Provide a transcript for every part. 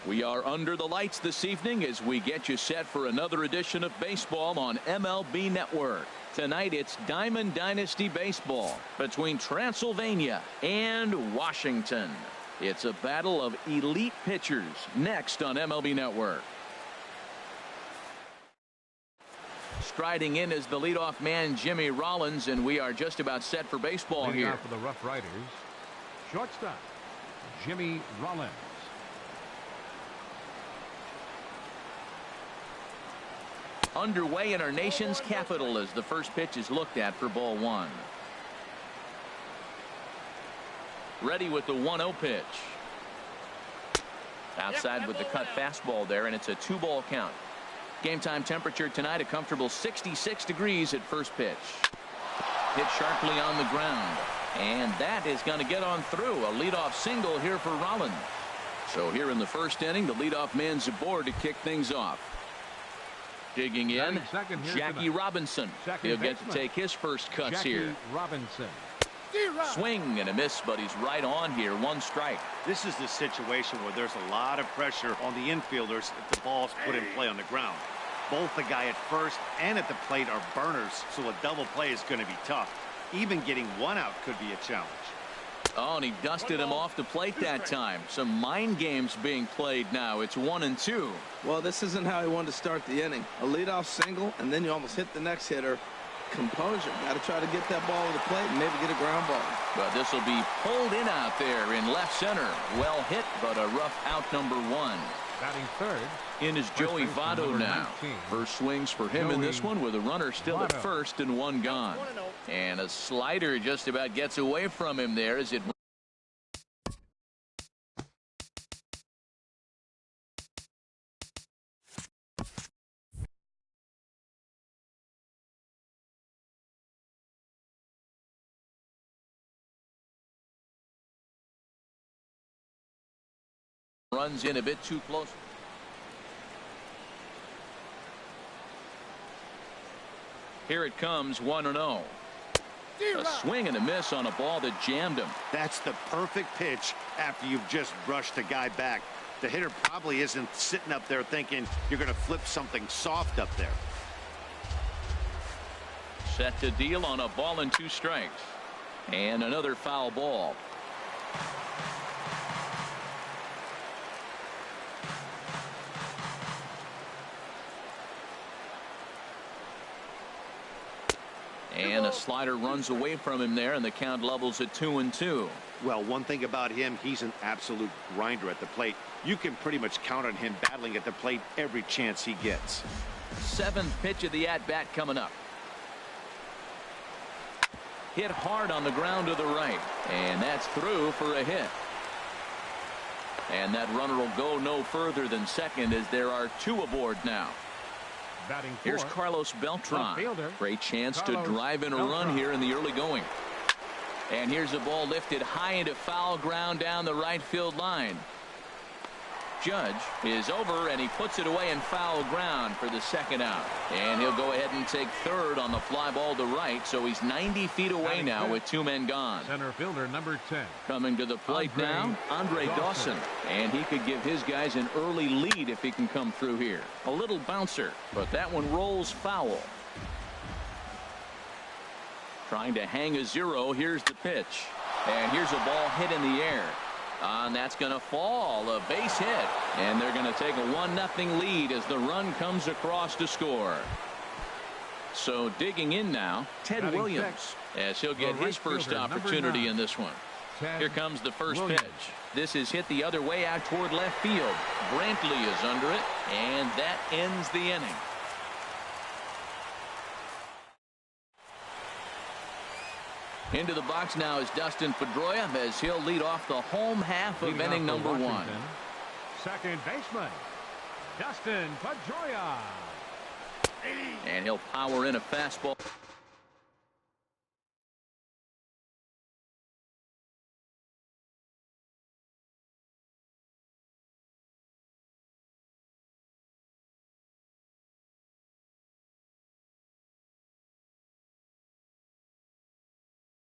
We are under the lights this evening as we get you set for another edition of baseball on MLB Network. Tonight it's Diamond Dynasty Baseball between Transylvania and Washington. It's a battle of elite pitchers next on MLB Network. Striding in is the leadoff man, Jimmy Rollins, and we are just about set for baseball Leading here. out for the Rough Riders, shortstop, Jimmy Rollins. Underway in our nation's capital as the first pitch is looked at for ball one. Ready with the 1-0 pitch. Outside with the cut fastball there, and it's a 2-ball count. Game time temperature tonight a comfortable 66 degrees at first pitch. Hit sharply on the ground, and that is going to get on through. A leadoff single here for Rollins. So here in the first inning, the leadoff man's aboard to kick things off. Digging in, Jackie Robinson. He'll get to take his first cuts here. Robinson. Swing and a miss, but he's right on here. 1 strike. This is the situation where there's a lot of pressure on the infielders if the ball's put in play on the ground. Both the guy at first and at the plate are burners, so a double play is going to be tough. Even getting 1 out could be a challenge. Oh, and he dusted him off the plate that time. Some mind games being played now. It's 1-2. Well, this isn't how he wanted to start the inning. A leadoff single, and then you almost hit the next hitter. Composure. Got to try to get that ball to the plate and maybe get a ground ball. But this will be pulled in out there in left center. Well hit, but a rough out number 1. Batting third. In is Joey Votto now. First swings for him in this one with a runner still at first and 1 gone. And a slider just about gets away from him there as it runs in a bit too close. Here it comes, 1-0. A swing and a miss on a ball that jammed him. That's the perfect pitch after you've just brushed the guy back. The hitter probably isn't sitting up there thinking you're going to flip something soft up there. Set to deal on a ball and 2 strikes. And another foul ball. And a slider runs away from him there, and the count levels at 2-2. Well, one thing about him, he's an absolute grinder at the plate. You can pretty much count on him battling at the plate every chance he gets. 7th pitch of the at-bat coming up. Hit hard on the ground to the right, and that's through for a hit. And that runner will go no further than second as there are 2 aboard now. Here's Carlos Beltran. Great chance to drive in a run here in the early going. And here's a ball lifted high into foul ground down the right field line. Judge is over, and he puts it away in foul ground for the 2nd out. And he'll go ahead and take third on the fly ball to right, so he's 90 feet away now with 2 men gone. Center fielder number 10. Coming to the plate now, Andre Dawson. And he could give his guys an early lead if he can come through here. A little bouncer, but that one rolls foul. Trying to hang a 0. Here's the pitch. And here's a ball hit in the air. And that's going to fall. A base hit. And they're going to take a 1-0 lead as the run comes across to score. So digging in now, Ted Williams, as he'll get his first opportunity in this one. Here comes the first pitch. This is hit the other way out toward left field. Brantley is under it, and that ends the inning. Into the box now is Dustin Pedroia as he'll lead off the home half of inning number 1. Second baseman, Dustin Pedroia. And he'll power in a fastball.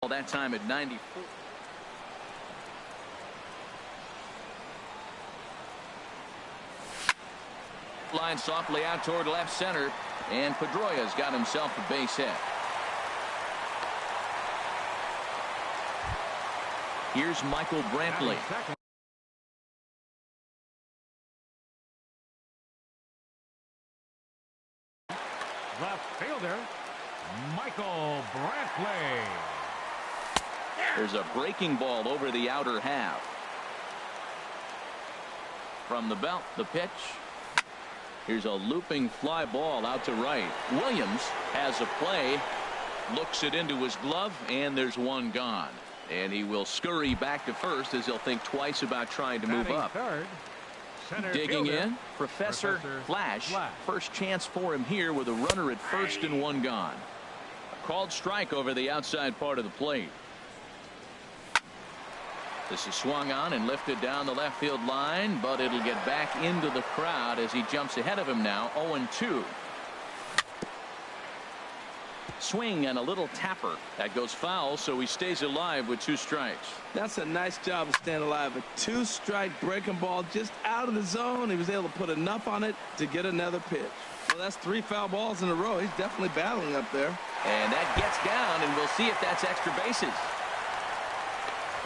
That time at 94. Line softly out toward left center, and Pedroia's got himself a base hit. Here's Michael Brantley. Left fielder, Michael Brantley. There's a breaking ball over the outer half. From the belt, the pitch. Here's a looping fly ball out to right. Williams has a play, looks it into his glove, and there's one gone. And he will scurry back to first as he'll think twice about trying to move up. Third, digging in, Professor Flash. First chance for him here with a runner at first and one gone. A called strike over the outside part of the plate. This is swung on and lifted down the left field line, but it'll get back into the crowd as he jumps ahead of him now. 0-2. Swing and a little tapper. That goes foul, so he stays alive with 2 strikes. That's a nice job of staying alive. A 2-strike breaking ball just out of the zone. He was able to put enough on it to get another pitch. Well, that's 3 foul balls in a row. He's definitely battling up there. And that gets down, and we'll see if that's extra bases.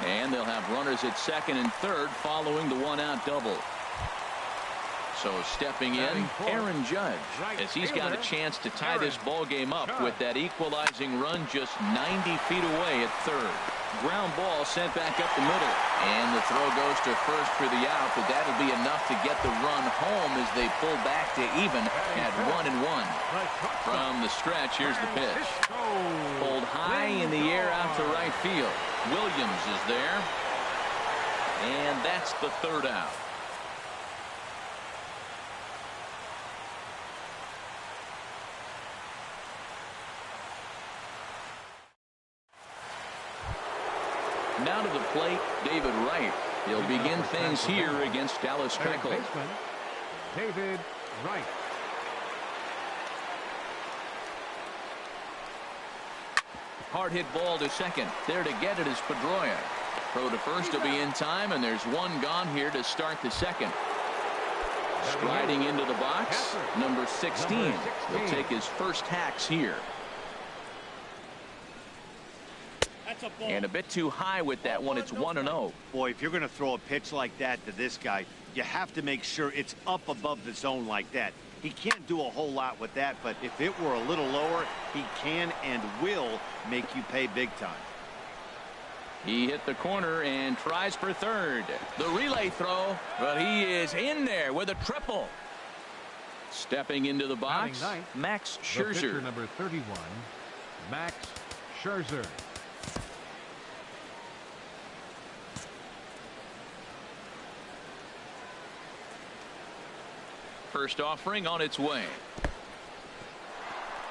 And they'll have runners at second and third following the 1-out double. So stepping in, Aaron Judge, as he's got a chance to tie this ball game up with that equalizing run just 90 feet away at third. Ground ball sent back up the middle, and the throw goes to first for the out, but that'll be enough to get the run home as they pull back to even at 1-1. From the stretch, here's the pitch. Pulled high in the air out to right field. Williams is there, and that's the third out. Now to the plate, David Wright. He'll begin things here against Dallas Keuchel. David Wright. Hard hit ball to second. There to get it is Pedroia. Throw to first will be in time, and there's one gone here to start the second. Striding into the box, number 16. He'll take his first hacks here. And a bit too high with that one. It's 1-0. Boy, if you're going to throw a pitch like that to this guy, you have to make sure it's up above the zone like that. He can't do a whole lot with that, but if it were a little lower, he can and will make you pay big time. He hit the corner and tries for third. The relay throw, but he is in there with a triple. Stepping into the box, Max Scherzer. Number 31, Max Scherzer. First offering on its way.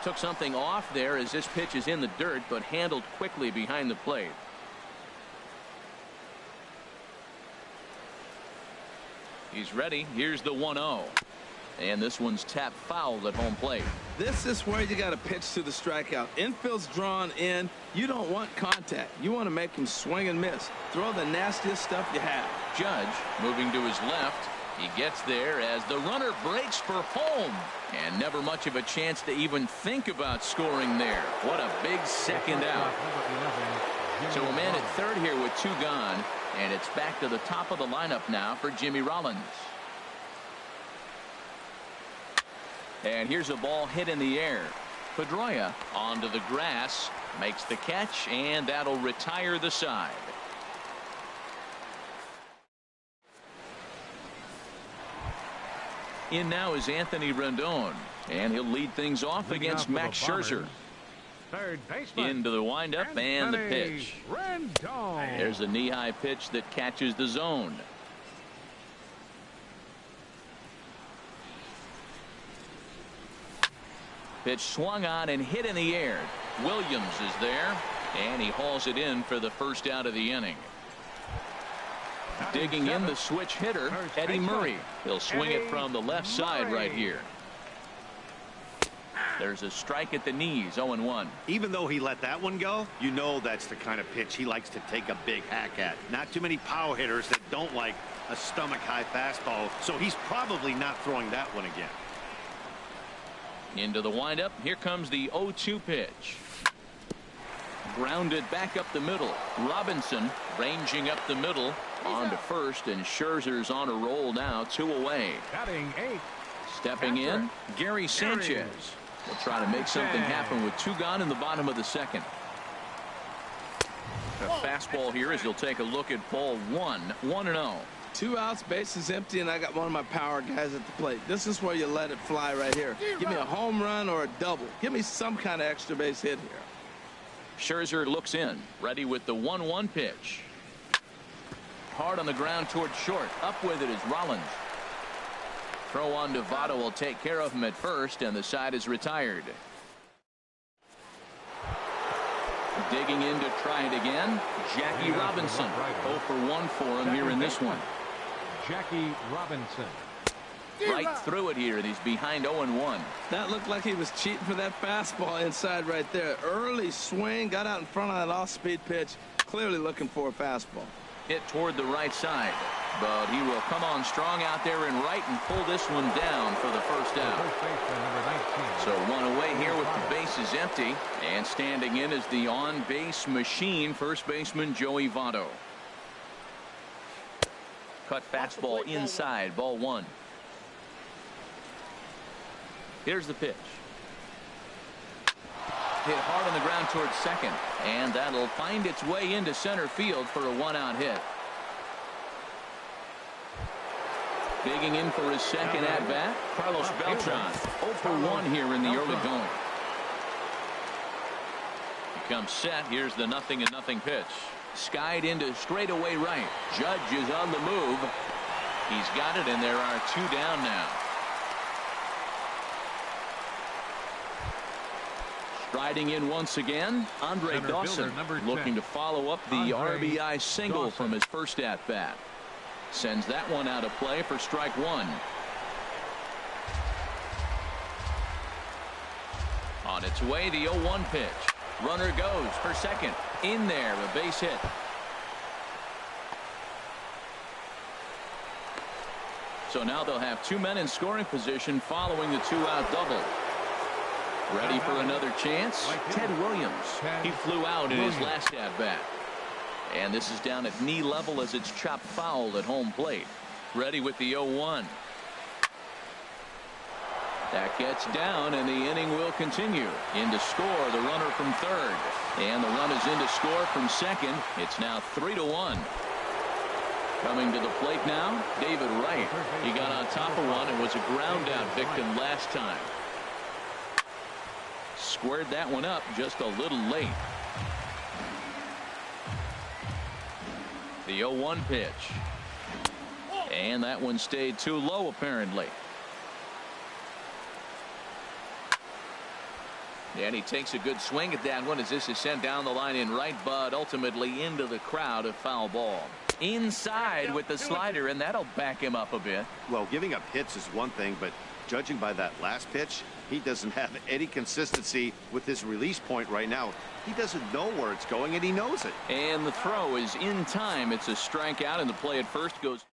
Took something off there as this pitch is in the dirt, but handled quickly behind the plate. He's ready. Here's the 1-0. And this one's tapped foul at home plate. This is where you got to pitch to the strikeout. Infield's drawn in. You don't want contact. You want to make him swing and miss. Throw the nastiest stuff you have. Judge moving to his left. He gets there as the runner breaks for home, and never much of a chance to even think about scoring there. What a big second out. So a man at third here with 2 gone, and it's back to the top of the lineup now for Jimmy Rollins. And here's a ball hit in the air. Pedroia onto the grass, makes the catch, and that'll retire the side. In now is Anthony Rendon, and he'll lead things off against Max Scherzer. Third baseman. Into the windup and the pitch. Rendon. There's a knee-high pitch that catches the zone. Pitch swung on and hit in the air. Williams is there, and he hauls it in for the first out of the inning. Digging in the switch hitter, Eddie Murray. He'll swing it from the left side right here. There's a strike at the knees, 0-1. Even though he let that one go, you know that's the kind of pitch he likes to take a big hack at. Not too many power hitters that don't like a stomach-high fastball, so he's probably not throwing that one again. Into the windup. Here comes the 0-2 pitch. Grounded back up the middle. Robinson ranging up the middle on to first, and Scherzer's on a roll now, 2 away. Batting 8. Stepping in, Gary Sanchez will try to make something happen with 2 gone in the bottom of the second. A fastball here as he'll take a look at ball 1, 1-0. 2 outs, bases empty, and I got one of my power guys at the plate. This is where you let it fly right here. Give me a home run or a double. Give me some kind of extra base hit here. Scherzer looks in, ready with the 1-1 pitch. Hard on the ground towards short. Up with it is Rollins. Throw on to Votto will take care of him at first, and the side is retired. Digging in to try it again, Jackie Robinson. 0 for 1 for him here in this one. Jackie Robinson. Right through it here, and he's behind 0-1. That looked like he was cheating for that fastball inside right there. Early swing, got out in front of that off-speed pitch. Clearly looking for a fastball. Hit toward the right side, but he will come on strong out there in right and pull this one down for the first out. So 1 away here with the bases empty, and standing in is the on-base machine, first baseman Joey Votto. Cut fastball inside, ball 1. Here's the pitch. Hit hard on the ground towards second, and that'll find its way into center field for a 1-out hit. Digging in for his second at-bat, Carlos Beltran. 0 for 1 here in the early going. He comes set. Here's the 0-0 pitch. Skied into straightaway right. Judge is on the move. He's got it, and there are 2 down now. Striding in once again, Andre Dawson, looking to follow up the RBI single from his first at-bat. Sends that one out of play for strike 1. On its way, the 0-1 pitch. Runner goes for second. In there, a base hit. So now they'll have 2 men in scoring position following the 2-out double. Ready for another chance? Ted Williams. He flew out in his last at-bat. And this is down at knee level as it's chopped foul at home plate. Ready with the 0-1. That gets down, and the inning will continue. In to score, the runner from third. And the run is in to score from second. It's now 3-1. Coming to the plate now, David Wright. He got on top of one and was a ground-out victim last time. Squared that one up just a little late. The 0-1 pitch. And that one stayed too low, apparently. And he takes a good swing at that one as this is sent down the line in right, but ultimately into the crowd, a foul ball. Inside with the slider, and that'll back him up a bit. Well, giving up hits is one thing, but judging by that last pitch, he doesn't have any consistency with his release point right now. He doesn't know where it's going, and he knows it. And the throw is in time. It's a strikeout, and the play at first goes.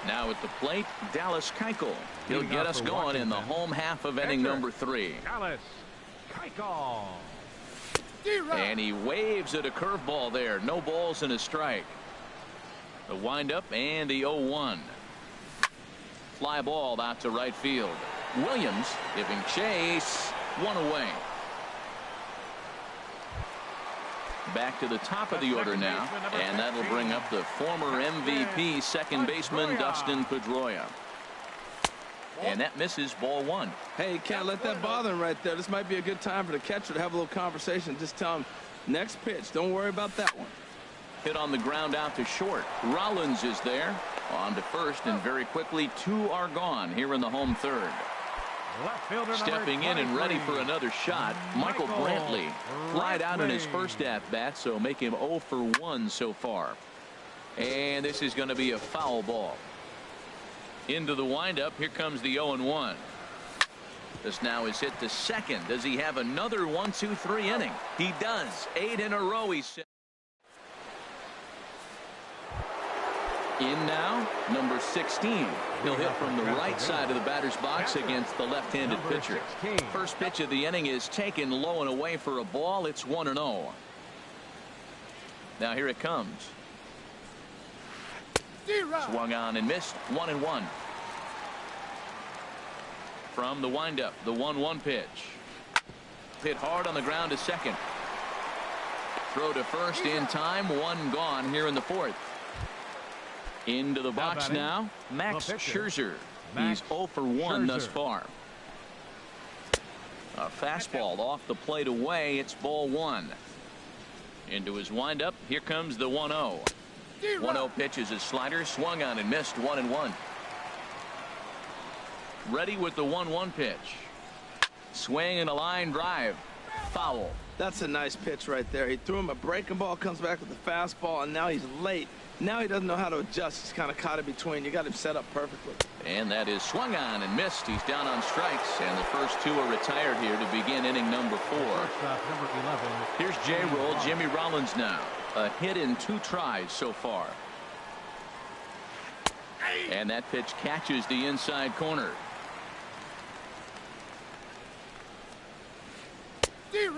Now at the plate, Dallas Keuchel. He'll get us going in the home half of inning number 3. Dallas Keuchel. And he waves at a curveball there. No balls and a strike. The windup and the 0-1. Fly ball out to right field. Williams giving chase. 1 away. Back to the top of the order now, and that'll bring up the former MVP second baseman Dustin Pedroia. And that misses, ball 1. Hey, you can't let that bother him right there. This might be a good time for the catcher to have a little conversation. Just tell him, next pitch, don't worry about that one. Hit on the ground out to short. Rollins is there. On to first, and very quickly 2 are gone here in the home third. Stepping in and ready for another shot, Michael Brantley. Flied out in his first at-bat, so make him 0 for 1 so far. And this is going to be a foul ball. Into the windup, here comes the 0-1. This now is hit to second. Does he have another 1-2-3 inning? He does. 8 in a row, he said. In now, number 16. He'll hit from the right side of the batter's box against the left-handed pitcher. First pitch of the inning is taken low and away for a ball. It's 1-0. Now here it comes. Swung on and missed. 1-1. From the windup, the 1-1 pitch. Hit hard on the ground to second. Throw to first in time. One gone here in the fourth. Into the box now, Max Scherzer. He's 0 for 1 thus far. A fastball off the plate away. It's ball 1. Into his windup. Here comes the 1-0. 1-0 pitch is his slider. Swung on and missed. 1-1. Ready with the 1-1 pitch. Swing and a line drive. Foul. That's a nice pitch right there. He threw him a breaking ball, comes back with a fastball, and now he's late. Now he doesn't know how to adjust. He's kind of caught in between. You got him set up perfectly. And that is swung on and missed. He's down on strikes, and the first two are retired here to begin inning number 4. Here's J-Roll, Jimmy Rollins now. A hit in 2 tries so far. And that pitch catches the inside corner.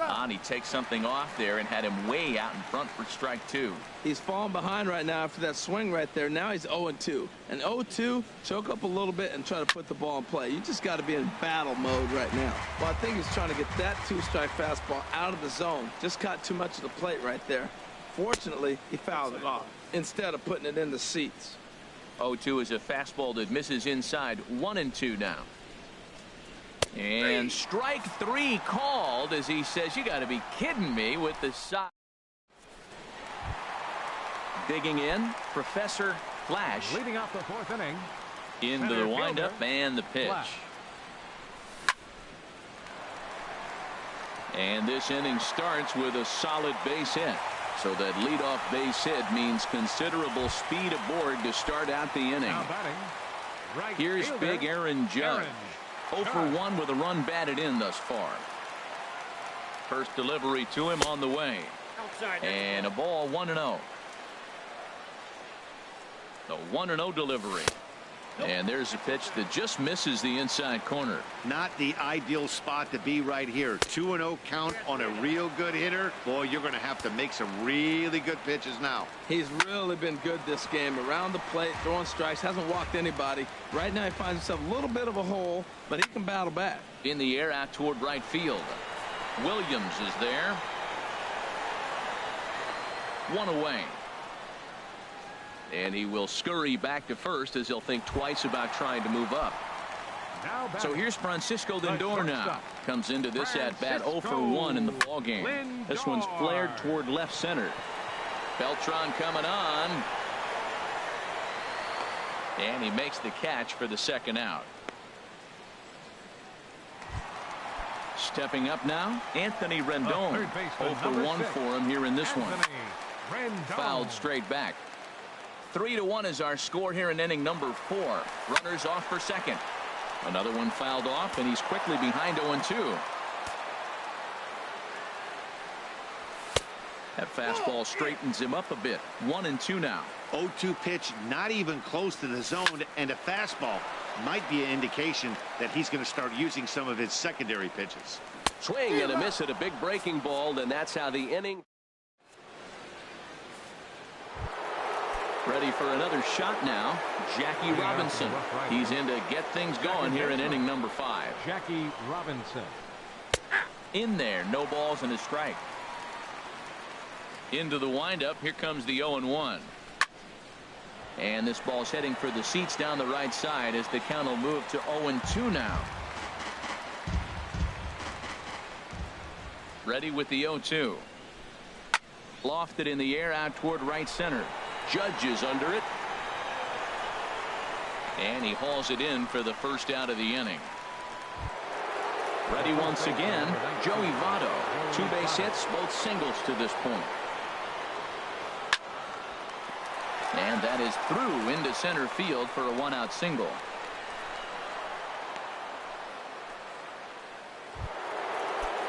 On, he takes something off there and had him way out in front for strike 2. He's falling behind right now after that swing right there. Now he's 0-2. And 0-2, choke up a little bit and try to put the ball in play. You just got to be in battle mode right now. Well, I think he's trying to get that 2-strike fastball out of the zone. Just caught too much of the plate right there. Fortunately, he fouled it off instead of putting it in the seats. 0-2 is a fastball that misses inside. 1-2 now. And strike 3 called as he says, you got to be kidding me with the side. Digging in, Professor Flash. Leading off the 4th inning. Into the windup and the pitch. Flash. And this inning starts with a solid base hit. So that leadoff base hit means considerable speed aboard to start out the inning. Now batting, right Here's fielder, big Aaron Judge. 0 for 1 with a run batted in thus far. First delivery to him on the way. And a ball 1-0. The 1-0 delivery. And there's a pitch that just misses the inside corner. Not the ideal spot to be right here. 2-0 count on a real good hitter. Boy, you're going to have to make some really good pitches now. He's really been good this game. Around the plate, throwing strikes, hasn't walked anybody. Right now he finds himself a little bit of a hole, but he can battle back. In the air out toward right field. Williams is there. 1 away. And he will scurry back to first as he'll think twice about trying to move up. So here's Francisco Lindor now. Comes into this at-bat 0 for 1 in the ballgame. This one's flared toward left center. Beltran coming on. And he makes the catch for the second out. Stepping up now, Anthony Rendon. 0 for 1 for him here in this one. Fouled straight back. 3-1 is our score here in inning number 4. Runners off for second. Another one fouled off, and he's quickly behind 0-2. That fastball straightens him up a bit. 1-2 now. 0-2 pitch, not even close to the zone, and a fastball might be an indication that he's going to start using some of his secondary pitches. Swing and a miss at a big breaking ball, and that's how the inning. Ready for another shot now. Jackie Robinson. He's in to get things going here in inning number 5. Jackie Robinson. In there, no balls and a strike. Into the windup. Here comes the 0-1. And this ball's heading for the seats down the right side as the count will move to 0-2 now. Ready with the 0-2. Lofted in the air out toward right center. Judge is under it. And he hauls it in for the first out of the inning. Ready once again, Joey Votto. 2 base hits, both singles to this point. And that is through into center field for a 1-out single.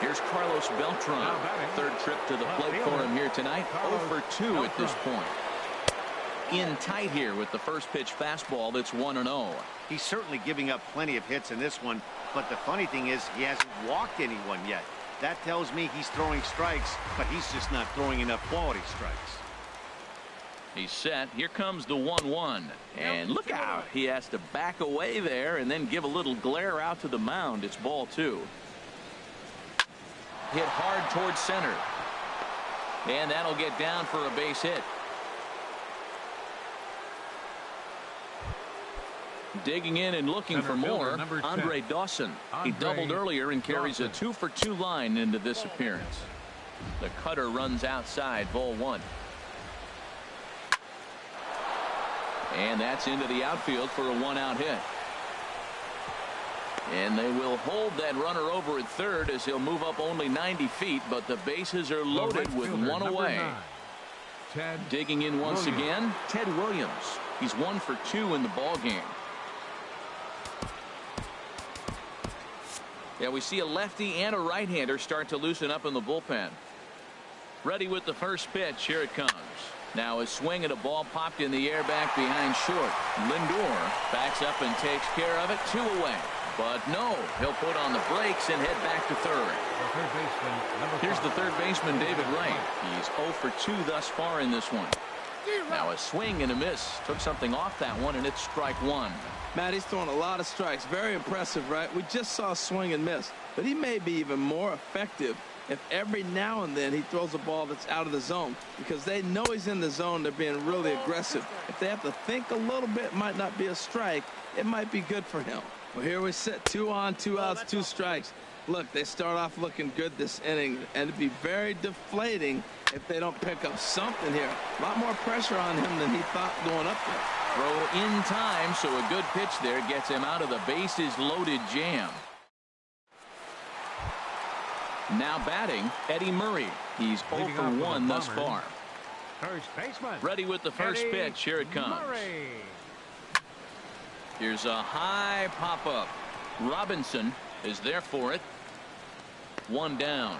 Here's Carlos Beltran. 3rd trip to the plate for him here tonight. 0 for 2 at this point. in tight here with the first pitch fastball. That's 1-0. He's certainly giving up plenty of hits in this one, but the funny thing is he hasn't walked anyone yet. That tells me he's throwing strikes, but he's just not throwing enough quality strikes. He's set. Here comes the 1-1. And look out. He has to back away there and then give a little glare out to the mound. It's ball 2. Hit hard towards center. And that'll get down for a base hit. Digging in and looking for more, Andre Dawson. He doubled earlier and carries a 2-for-2 line into this appearance. The cutter runs outside, ball 1. And that's into the outfield for a 1-out hit. And they will hold that runner over at third as he'll move up only 90 feet, but the bases are loaded with 1 away. Digging in once again, Ted Williams. He's 1 for 2 in the ball game. Yeah, we see a lefty and a right-hander start to loosen up in the bullpen. Ready with the first pitch. Here it comes. Now a swing at a ball popped in the air back behind short. Lindor backs up and takes care of it. 2 away. But no, he'll put on the brakes and head back to third. Here's the third baseman, David Wright. He's 0 for 2 thus far in this one. Now a swing and a miss. Took something off that one, and it's strike 1. Matt, he's throwing a lot of strikes. Very impressive, right? We just saw a swing and miss. But he may be even more effective if every now and then he throws a ball that's out of the zone, because they know he's in the zone. They're being really aggressive. If they have to think a little bit, it might not be a strike. It might be good for him. Well, here we sit, 2 on, 2 outs, 2 strikes. Look, they start off looking good this inning, and it'd be very deflating if they don't pick up something here. A lot more pressure on him than he thought going up there. Throw in time, so a good pitch there gets him out of the bases loaded jam. Now batting, Eddie Murray. He's 0 for 1 thus far. First baseman. Ready with the first pitch. Here it comes. Murray. Here's a high pop-up. Robinson is there for it. 1 down.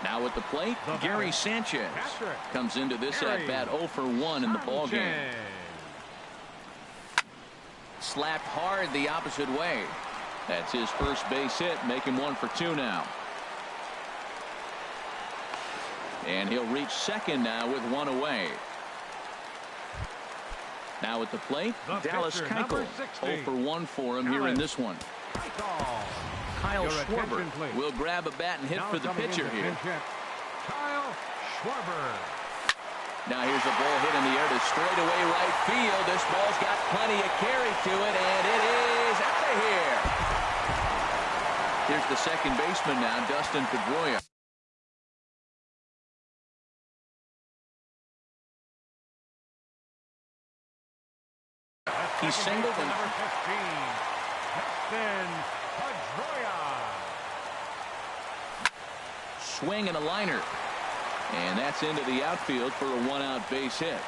Now at the plate, Gary Sanchez comes into this at-bat 0 for 1 in the ballgame. Slapped hard the opposite way. That's his first base hit, make him 1 for 2 now. And he'll reach second now with 1 away. Now at the plate, Dallas Keuchel. 0 for 1 for him here in this one. Kyle Schwarber will grab a bat and hit for the pitcher here. Kyle Schwarber. Now here's a ball hit in the air to straightaway right field. This ball's got plenty of carry to it, and it is out of here. Here's the second baseman now, Dustin Pedroia. He singled and number 15, Dustin Pedroia. Swing and a liner. And that's into the outfield for a 1-out base hit.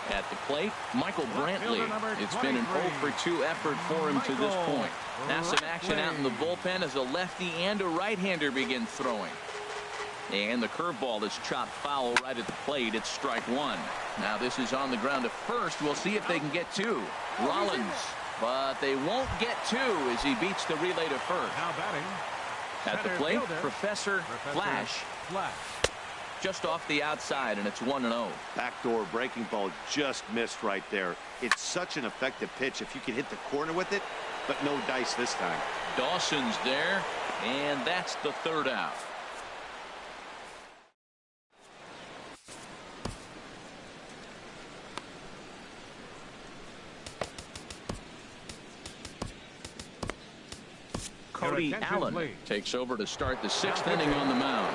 At the plate, Michael Brantley. It's been an 0 for 2 effort for him to this point. Now some action out in the bullpen as a lefty and a right-hander begin throwing. And the curveball is chopped foul right at the plate. It's strike 1. Now this is on the ground to first. We'll see if they can get 2. Rollins, but they won't get 2 as he beats the relay to first. Now batting. At the plate, Professor Flash. Just off the outside, and it's 1-0. Backdoor breaking ball just missed right there. It's such an effective pitch if you can hit the corner with it, but no dice this time. Dawson's there, and that's the 3rd out. Cody Allen takes over to start the 6th inning on the mound.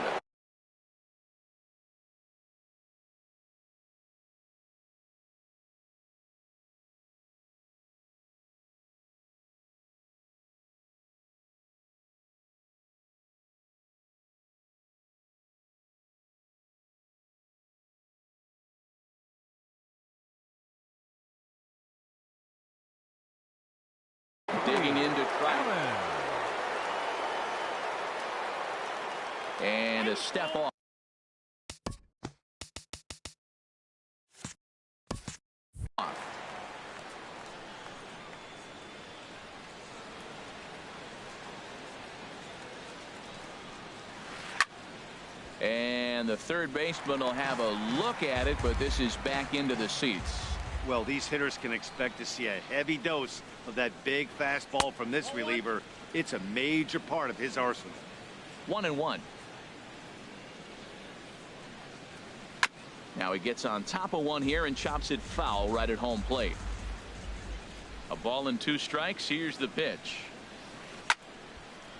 Digging in to try. And a step off. And the third baseman will have a look at it, but this is back into the seats. Well, these hitters can expect to see a heavy dose of that big fastball from this reliever. It's a major part of his arsenal. 1-1. Now he gets on top of one here and chops it foul right at home plate. A ball and 2 strikes. Here's the pitch.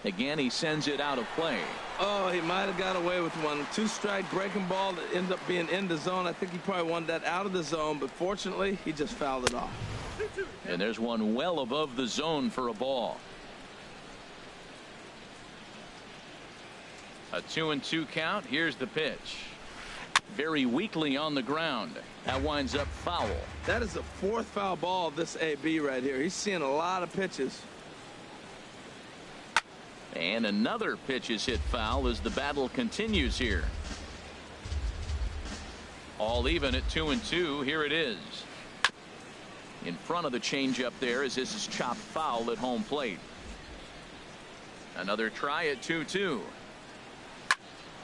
Again, he sends it out of play. Oh, he might have got away with one. 2-strike breaking ball that ended up being in the zone. I think he probably wanted that out of the zone, but fortunately, he just fouled it off. And there's one well above the zone for a ball. A 2-2 count. Here's the pitch. Very weakly on the ground. That winds up foul. That is the 4th foul ball of this AB right here. He's seeing a lot of pitches. And another pitch is hit foul as the battle continues here. All even at 2-2. Here it is. In front of the changeup there as this is chopped foul at home plate. Another try at 2-2.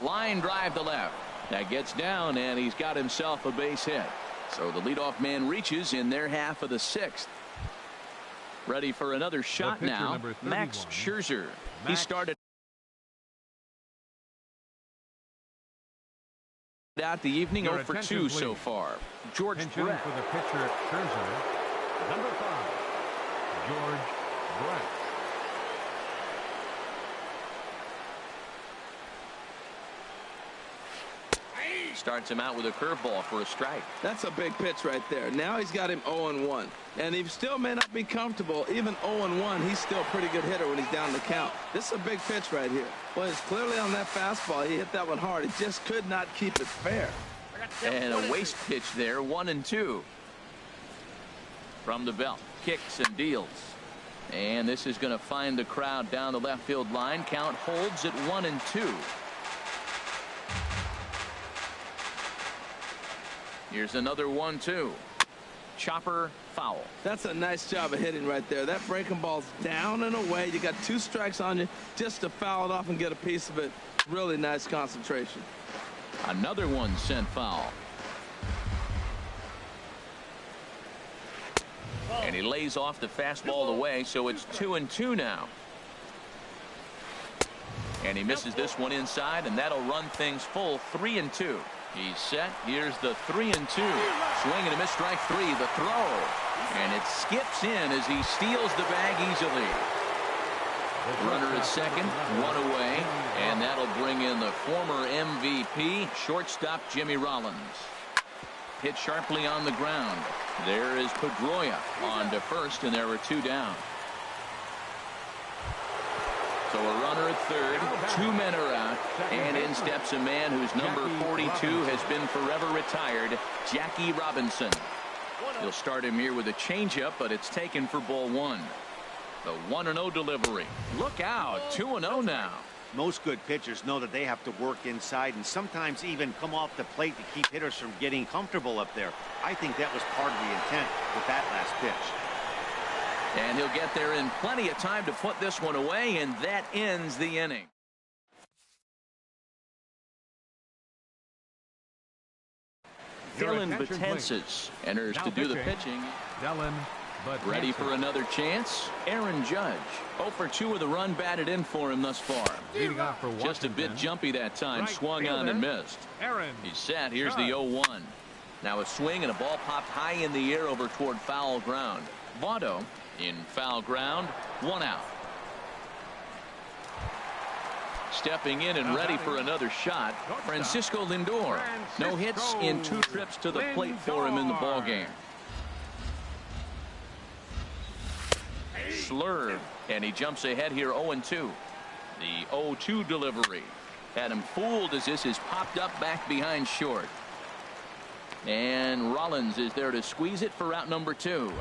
Line drive to left. That gets down, and he's got himself a base hit. So the leadoff man reaches in their half of the 6th. Ready for another shot now. Max Scherzer. He started out the evening 0 for 2 so far. George Brett. For the pitcher, Scherzer, number 5, George Brett. Starts him out with a curveball for a strike. That's a big pitch right there. Now he's got him 0-1. And he still may not be comfortable. Even 0-1, he's still a pretty good hitter when he's down the count. This is a big pitch right here. Well, it's clearly on that fastball. He hit that one hard. He just could not keep it fair. And a waste pitch there. 1-2. From the belt. Kicks and deals. And this is going to find the crowd down the left field line. Count holds at 1-2. Here's another 1-2. Chopper foul. That's a nice job of hitting right there. That breaking ball's down and away. You got 2 strikes on you just to foul it off and get a piece of it. Really nice concentration. Another one sent foul. And he lays off the fastball away, so it's 2-2 now. And he misses this one inside, and that'll run things full 3-2. He's set. Here's the 3-2. Swing and a miss, strike 3. The throw. And it skips in as he steals the bag easily. Runner at second, 1 away. And that'll bring in the former MVP, shortstop Jimmy Rollins. Hit sharply on the ground. There is Pedroia on to first, and there were 2 down. So a runner at third, 2 men are out, and in steps a man whose number 42 has been forever retired, Jackie Robinson. He'll start him here with a changeup, but it's taken for ball 1. The 1-0 delivery. Look out, 2-0 now. Most good pitchers know that they have to work inside and sometimes even come off the plate to keep hitters from getting comfortable up there. I think that was part of the intent with that last pitch. And he'll get there in plenty of time to put this one away, and that ends the inning. Dylan Betances enters to do the pitching. Ready for another chance. Aaron Judge. 0 for 2 with a run batted in for him thus far. Just a bit jumpy that time. Swung on and missed. He's set. Here's the 0-1. Now a swing and a ball popped high in the air over toward foul ground. Votto in foul ground. 1 out. Stepping in and ready for another shot, Francisco Lindor. No hits in 2 trips to the plate for him in the ballgame. Slurve, and he jumps ahead here 0-2. The 0-2 delivery had him fooled as this is popped up back behind short. And Rollins is there to squeeze it for out number 2.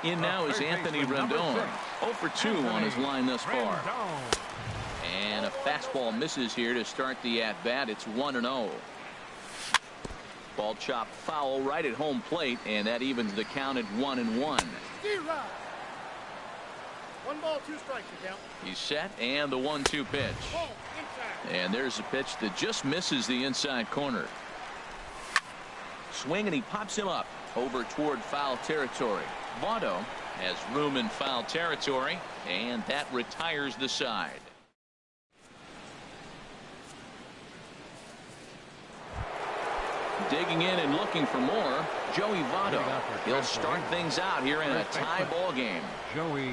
In now is Anthony Rendon. 0 for 2 on his line thus far. And a fast fastball misses here to start the at-bat. It's 1-0. Ball chopped foul right at home plate, and that evens the count at 1-1. 1 ball, 2 strikes, you count. He's set, and the 1-2 pitch. Ball, inside. And there's a pitch that just misses the inside corner. Swing, and he pops him up over toward foul territory. Votto has room in foul territory, and that retires the side. Digging in and looking for more, Joey Votto. He'll start things out here in a tie ball game. Joey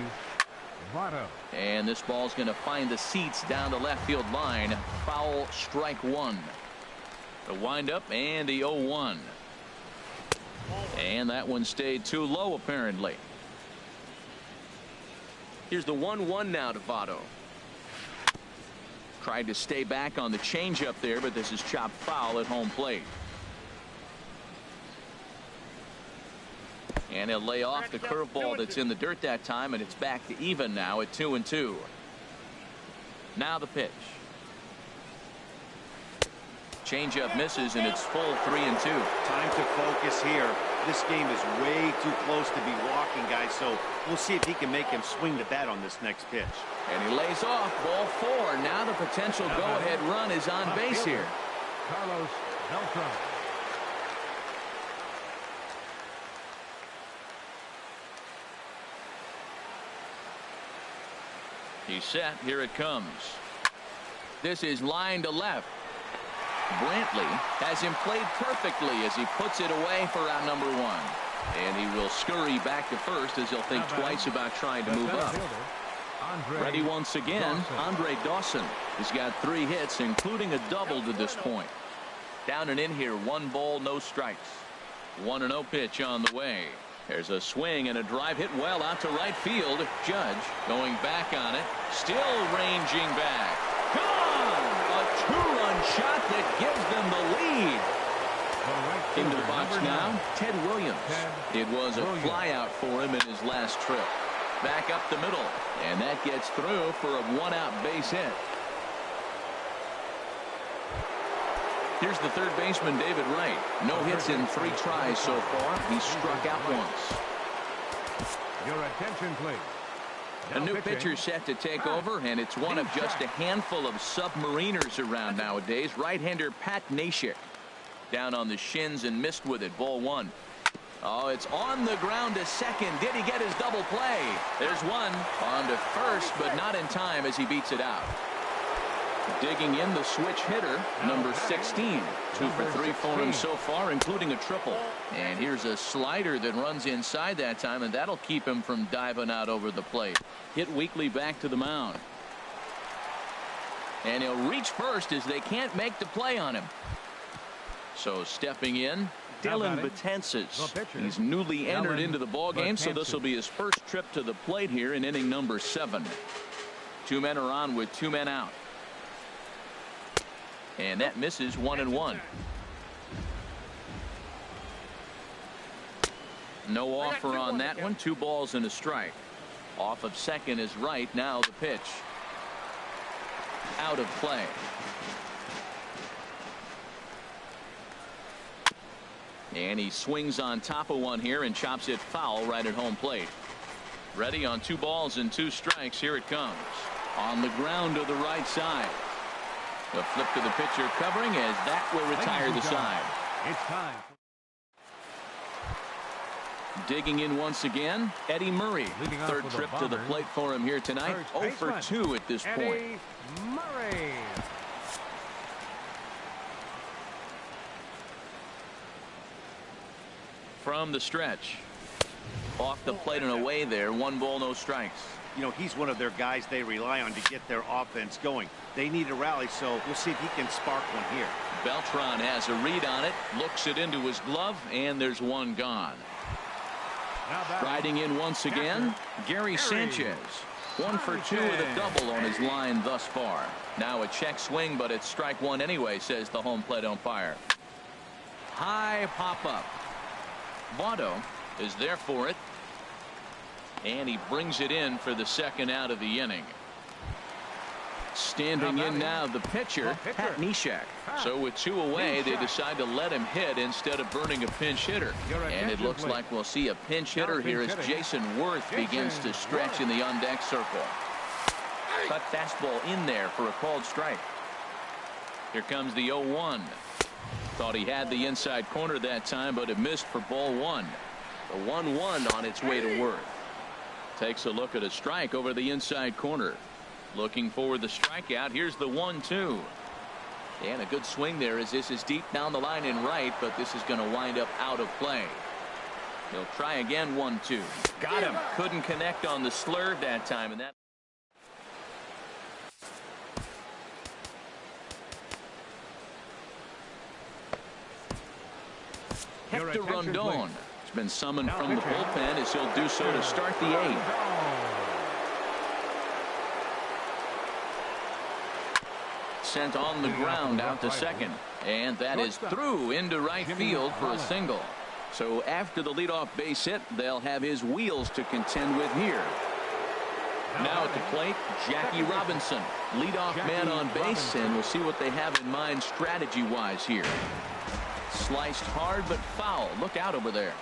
Votto. And this ball's going to find the seats down the left field line. Foul, strike 1. The windup and the 0-1. And that one stayed too low, apparently. Here's the 1-1 now to Votto. Tried to stay back on the changeup there, but this is chopped foul at home plate. And he'll lay off the curveball that's in the dirt that time, and it's back to even now at 2-2. Now the pitch. Changeup misses, and it's full 3-2. Time to focus here. This game is way too close to be walking, guys, so we'll see if he can make him swing the bat on this next pitch. And he lays off ball 4. Now the potential go-ahead run is on base here. Carlos Beltran. He's set. Here it comes. This is line to left. Brantley has him played perfectly as he puts it away for out number 1. And he will scurry back to first as he'll think twice about trying to move up. Ready once again, Andre Dawson. He's got 3 hits, including a double to this point. Down and in here, 1 ball, no strikes. 1-0 pitch on the way. There's a swing and a drive hit well out to right field. Judge going back on it. Still ranging back. Gone! A 2-run shot that gives them the lead. Into the box now, Ted Williams. It was a flyout for him in his last trip. Back up the middle, and that gets through for a 1-out base hit. Here's the third baseman, David Wright. No hits in 3 tries so far. He struck out once. Your attention, please. A new pitcher set to take over, and it's one of just a handful of submariners around nowadays. Right-hander Pat Neshek. Down on the shins and missed with it. Ball 1. Oh, it's on the ground to second. Did he get his double play? There's one. On to first, but not in time as he beats it out. Digging in the switch hitter, number 16. 2 for 3 for him so far, including a triple. And here's a slider that runs inside that time, and that'll keep him from diving out over the plate. Hit weakly back to the mound. And he'll reach first as they can't make the play on him. So stepping in, Dylan Betances. He's newly entered into the ballgame, so this will be his first trip to the plate here in inning number 7. 2 men are on with 2 men out. And that misses 1-1. No offer on that one. 2 balls and a strike. Off of second is Wright. Now the pitch. Out of play. And he swings on top of one here and chops it foul right at home plate. Ready on 2 balls and 2 strikes. Here it comes. On the ground to the right side. The flip to the pitcher covering as that will retire the side. It's time. Digging in once again, Eddie Murray. Third trip to the plate for him here tonight. 0 for 2 at this point. Eddie Murray. From the stretch. Off the plate and away there. 1 ball, no strikes. You know, he's one of their guys they rely on to get their offense going. They need a rally, so we'll see if he can spark one here. Beltran has a read on it, looks it into his glove, and there's 1 gone. Riding in once again, Gary Sanchez. 1 for 2 with a double on his line thus far. Now a check swing, but it's strike 1 anyway, says the home plate umpire. High pop up. Votto is there for it. And he brings it in for the 2nd out of the inning. Standing in now, the pitcher, Pat Neshek. So with 2 away, they decide to let him hit instead of burning a pinch hitter. And it looks like we'll see a pinch hitter here as Jason Worth begins to stretch in the on-deck circle. Cut fastball in there for a called strike. Here comes the 0-1. Thought he had the inside corner that time, but it missed for ball 1. The 1-1 on its way to Worth. Takes a look at a strike over the inside corner. Looking for the strikeout. Here's the 1-2. And a good swing there as this is deep down the line in right, but this is going to wind up out of play. He'll try again. 1-2. Got him. Couldn't connect on the slurve that time, and that. Hector Rondon has been summoned from the bullpen as he'll do so to start the 8th. Sent on the ground out to second, and that is through into right field for a single. So after the leadoff base hit, they'll have his wheels to contend with here. Now at the plate, Jackie Robinson, leadoff man on base, and we'll see what they have in mind strategy-wise here. Sliced hard but foul. Look out over there.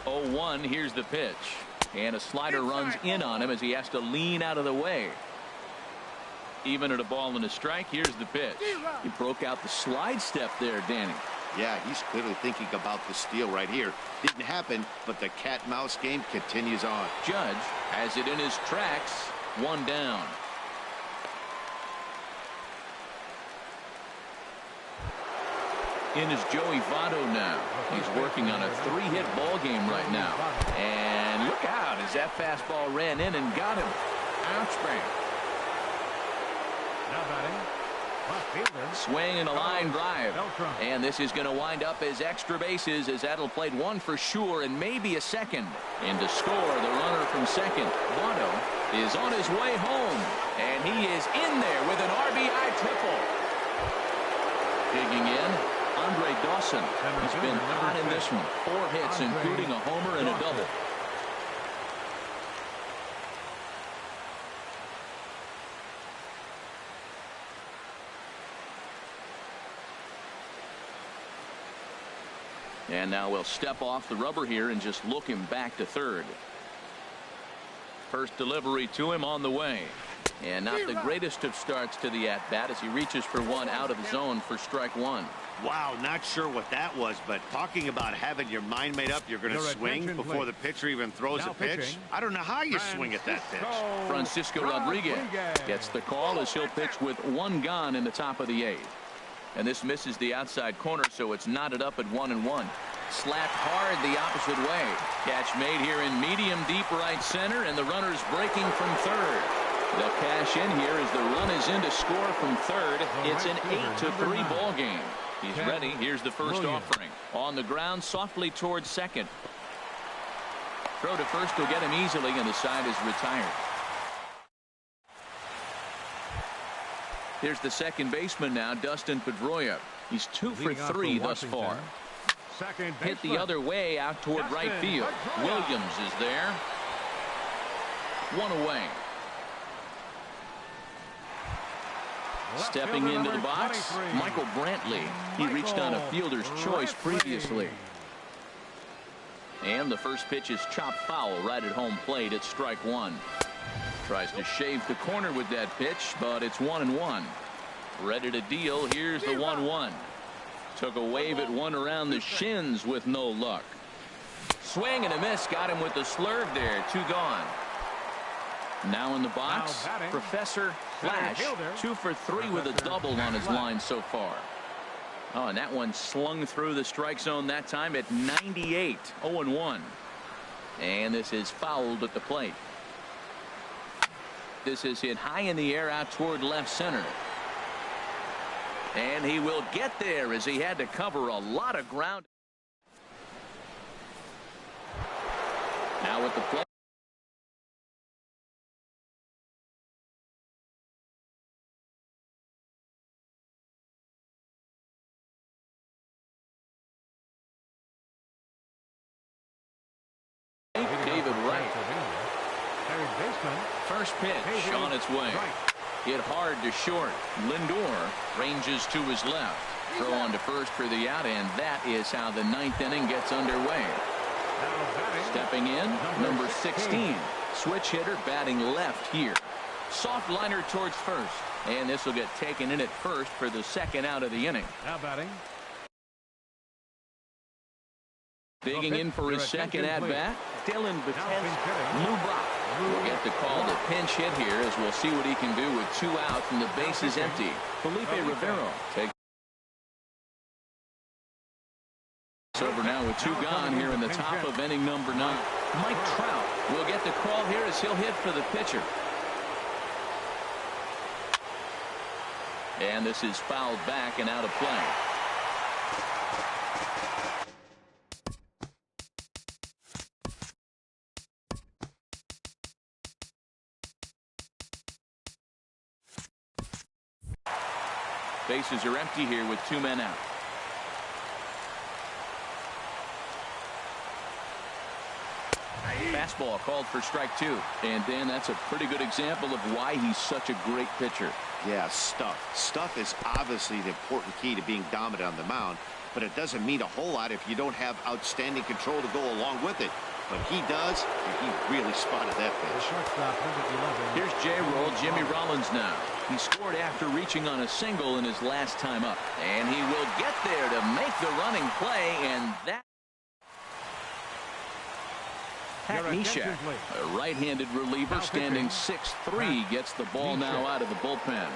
0-1. Here's the pitch, and a slider runs in on him as he has to lean out of the way. Even at a ball and a strike. Here's the pitch. He broke out the slide step there, Danny. Yeah, he's clearly thinking about the steal right here. Didn't happen, but the cat-mouse game continues on. Judge has it in his tracks. 1 down. In is Joey Votto now. He's working on a 3-hit ball game right now. And look out as that fastball ran in and got him. Ouch, swing and a line drive, and this is going to wind up as extra bases as that'll play 1 for sure and maybe a second. And to score, the runner from second, Votto, is on his way home, and he is in there with an RBI triple. Digging in, Andre Dawson. He's been hot in this one. 4 hits, including a homer and a double. And now we'll step off the rubber here and just look him back to third. First delivery to him on the way. And not the greatest of starts to the at-bat as he reaches for 1 out of the zone for strike 1. Wow, not sure what that was, but talking about having your mind made up, you're going to swing before the pitcher even throws a pitch. I don't know how you swing at that pitch. Francisco Rodriguez gets the call as he'll pitch with 1 gone in the top of the 8th. And this misses the outside corner, so it's knotted up at 1-1. Slapped hard the opposite way. Catch made here in medium deep right center, and the runner's breaking from third. The cash in here as the run is in to score from third. It's an 8-3 ball game. He's ready. Here's the first offering. On the ground, softly towards second. Throw to first will get him easily, and the side is retired. Here's the second baseman now, Dustin Pedroia. He's 2 for 3 thus far. Hit the other way out toward right field. Williams is there. 1 away. Stepping into the box, Michael Brantley. He reached on a fielder's choice previously. And the first pitch is chopped foul right at home plate at strike 1. Tries to shave the corner with that pitch, but it's 1-1. Ready to deal. Here's the 1-1. Took a wave at 1 around the shins with no luck. Swing and a miss. Got him with the slurve there. 2 gone. Now in the box, Professor Flash. 2 for 3 with a double on his line so far. Oh, and that one slung through the strike zone that time at 98. 0-1. And this is fouled at the plate. This is hit high in the air out toward left center. And he will get there as he had to cover a lot of ground. Now at the plate. David Wright. First pitch on its way. Hit hard to short. Lindor ranges to his left. Throw on to first for the out, and that is how the ninth inning gets underway. Stepping in, number 16. Switch hitter batting left here. Soft liner towards first. And this will get taken in at first for the second out of the inning. Now batting. Digging in for his second at-bat, Dylan Bates. Lou Brock will get the call to pinch hit here, as we'll see what he can do with 2 outs and the bases empty. Felipe Rivero takes over now with 2 gone here in the top of inning number 9. Mike Trout will get the call here as he'll hit for the pitcher. And this is fouled back and out of play. Bases are empty here with 2 men out. Fastball called for strike 2. And Dan, that's a pretty good example of why he's such a great pitcher. Yeah, stuff. Stuff is obviously the important key to being dominant on the mound, but it doesn't mean a whole lot if you don't have outstanding control to go along with it. But he does, and he really spotted that pitch. Here's J-Roll, Jimmy Rollins now. He scored after reaching on a single in his last time up. And he will get there to make the running play, and that... Pat Neshek, a right-handed reliever standing 6'3", gets the ball now out of the bullpen.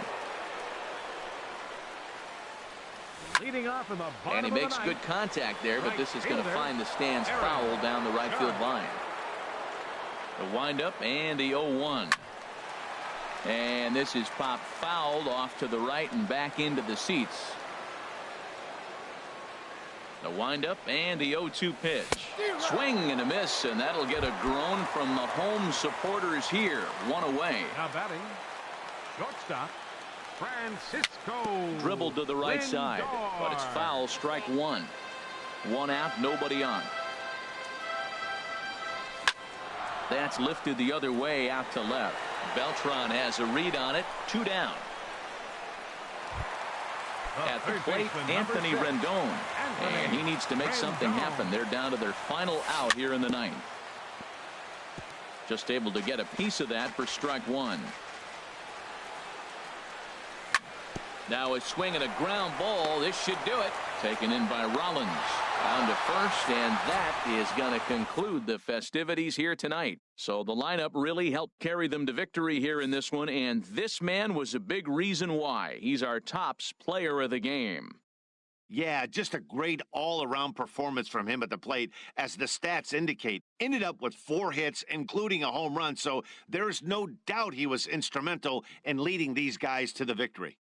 Leading off in the bottom And he makes good contact there, but this is going to find the stands foul down the right field line. The windup and the 0-1. And this is popped fouled off to the right and back into the seats. The windup and the 0-2 pitch. Swing and a miss, and that'll get a groan from the home supporters here. 1 away. Now batting, shortstop, Francisco. Dribbled to the right side, but it's foul, strike 1. 1 out, nobody on. That's lifted the other way out to left. Beltran has a read on it. 2 down. At the plate, Anthony Rendon. And he needs to make something happen. They're down to their final out here in the 9th. Just able to get a piece of that for strike 1. Now a swing and a ground ball. This should do it. Taken in by Rollins. Down to first, and that is going to conclude the festivities here tonight. So the lineup really helped carry them to victory here in this one, and this man was a big reason why. He's our tops player of the game. Yeah, just a great all-around performance from him at the plate, as the stats indicate. Ended up with 4 hits, including a home run, so there's no doubt he was instrumental in leading these guys to the victory.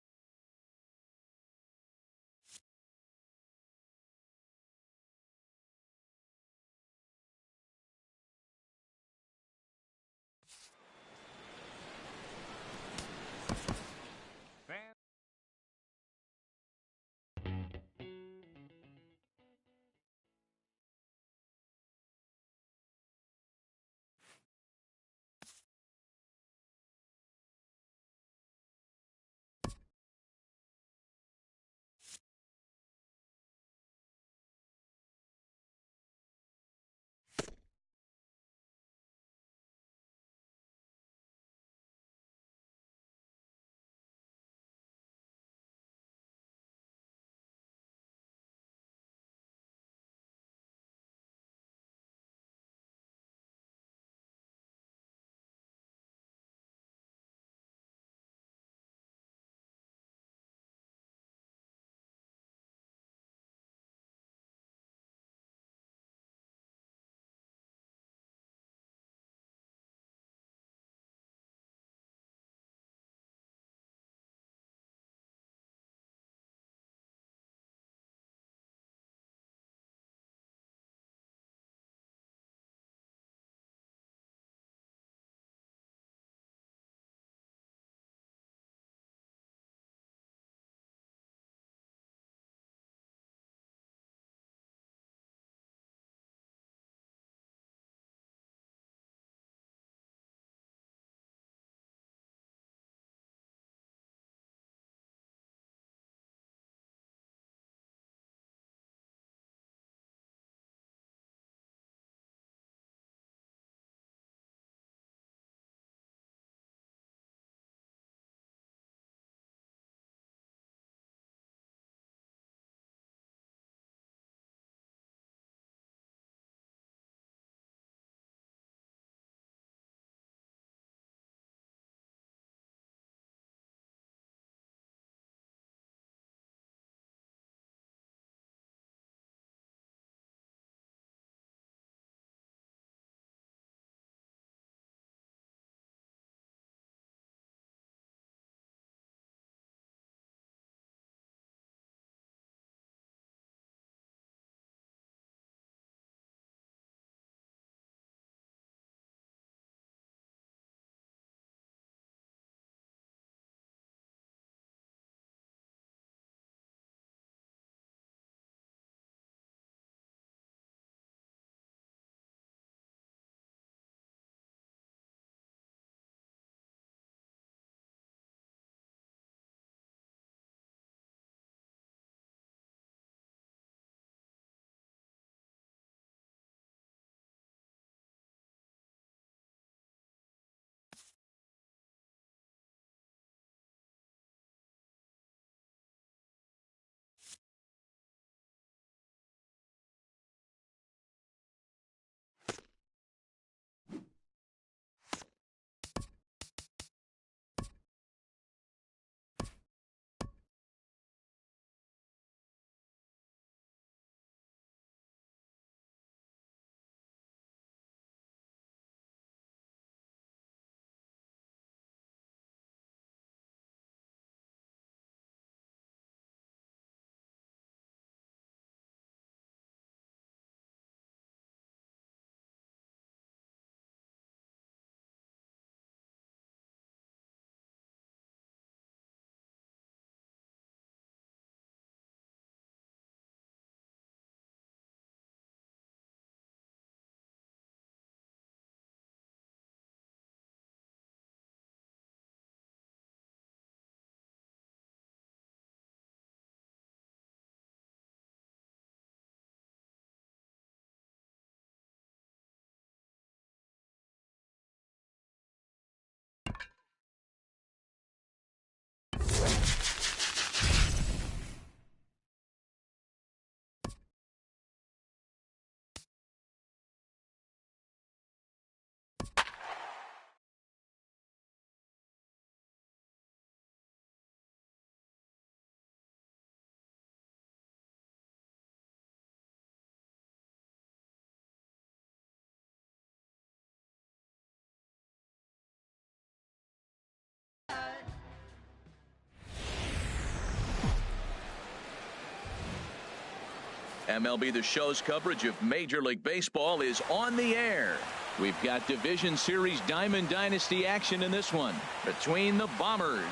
MLB The Show's coverage of Major League Baseball is on the air. We've got Division Series Diamond Dynasty action in this one between the Bombers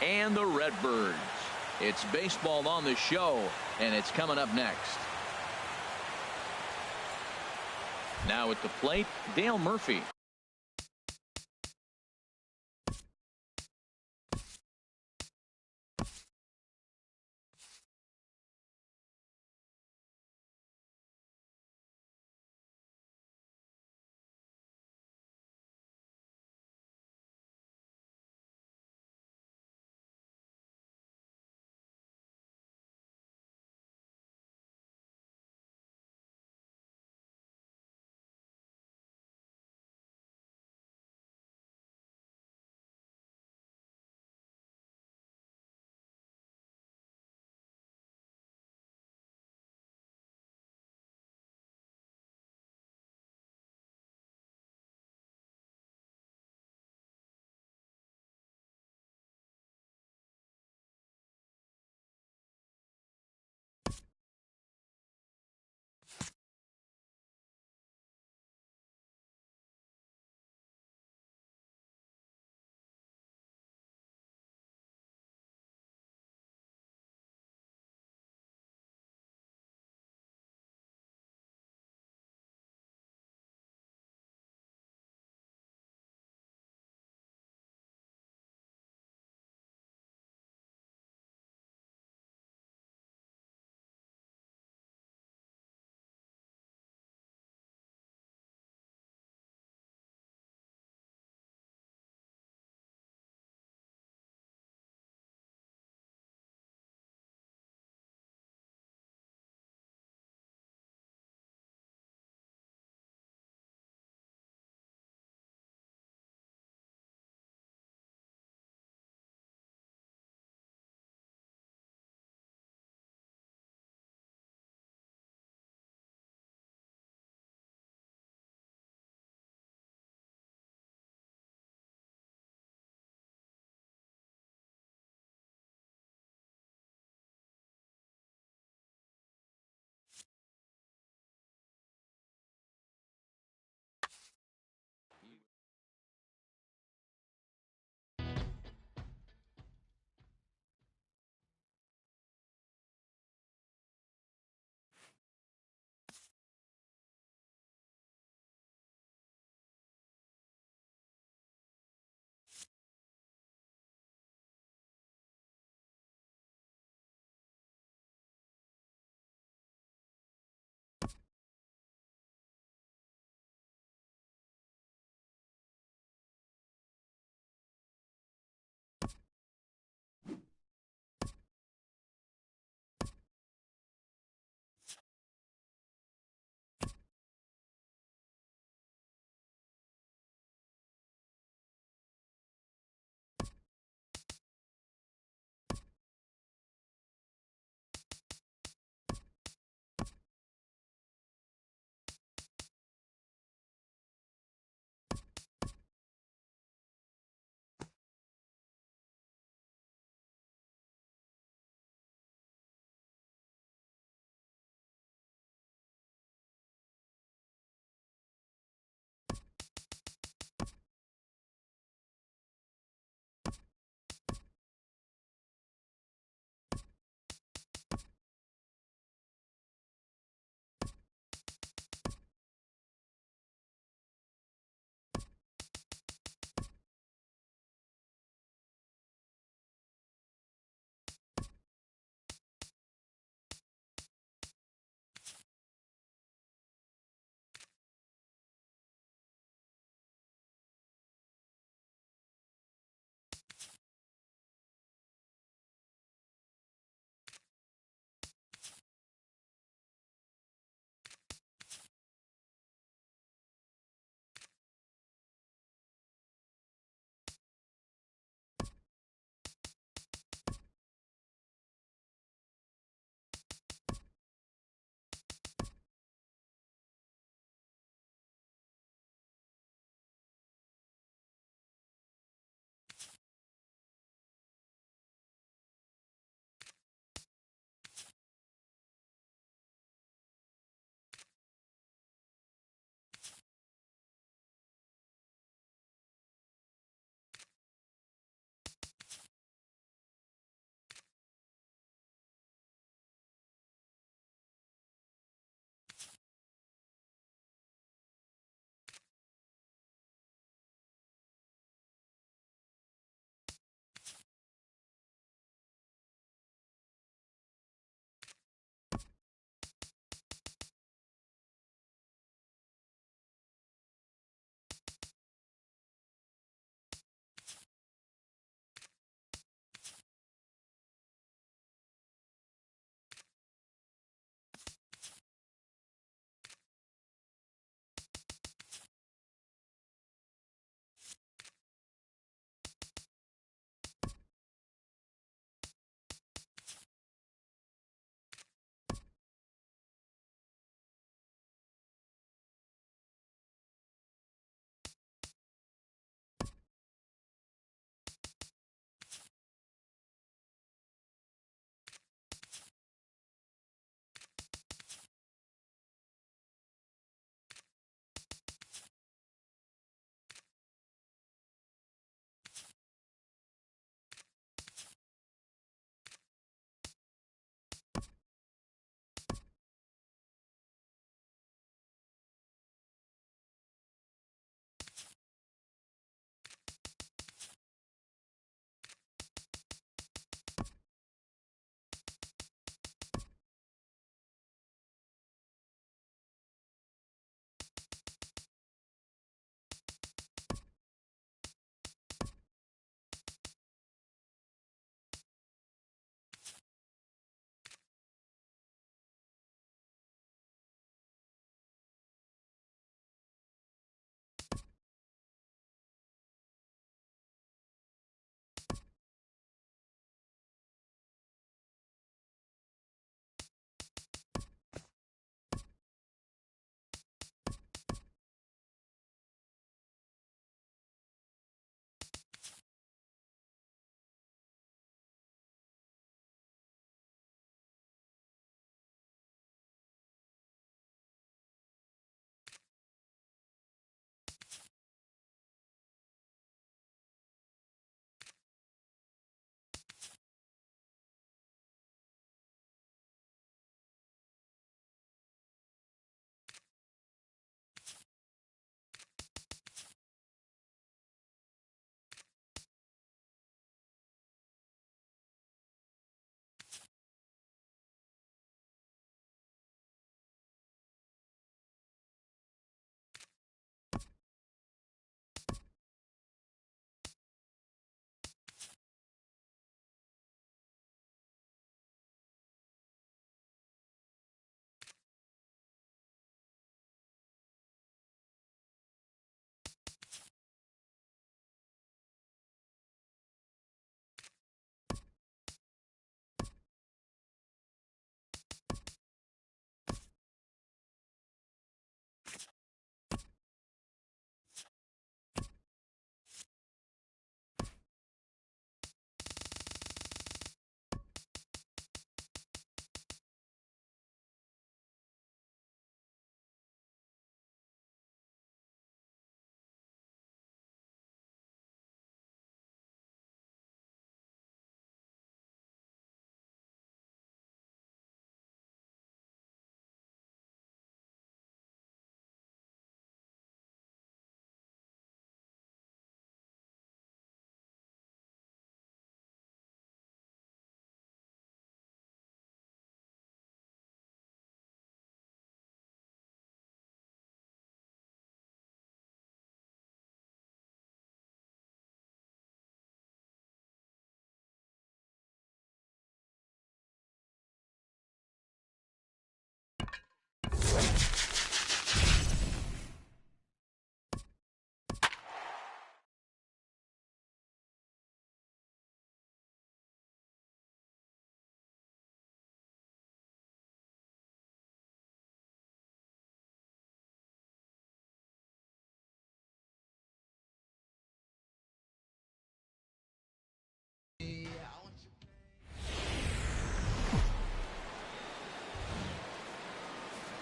and the Redbirds. It's baseball on the show, and it's coming up next. Now at the plate, Dale Murphy.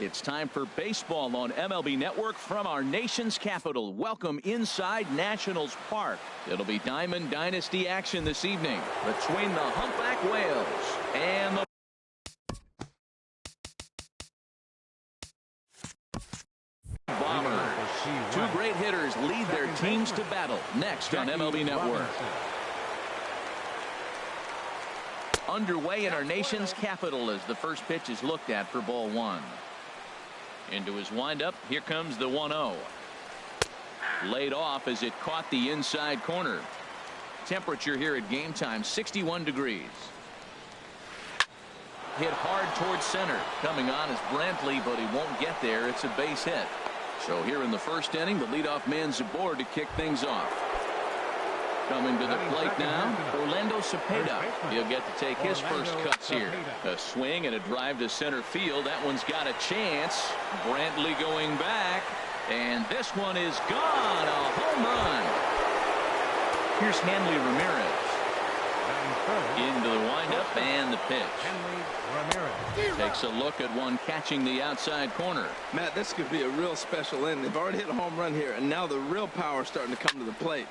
It's time for baseball on MLB Network from our nation's capital. Welcome inside Nationals Park. It'll be Diamond Dynasty action this evening between the Humpback Whales and the Bombers. Two great hitters lead their teams to battle next on MLB Network. Underway in our nation's capital as the first pitch is looked at for ball one. Into his windup. Here comes the 1-0. Laid off as it caught the inside corner. Temperature here at game time 61 degrees. Hit hard towards center. Coming on is Brantley, but he won't get there. It's a base hit. So here in the first inning, the leadoff man's aboard to kick things off. Coming to the plate now, Orlando Cepeda. He'll get to take his first cuts here. A swing and a drive to center field. That one's got a chance. Brantley going back. And this one is gone. A home run. Here's Hanley Ramirez. Into the windup and the pitch. Takes a look at one catching the outside corner. Matt, this could be a real special inning. They've already hit a home run here, and now the real power is starting to come to the plate.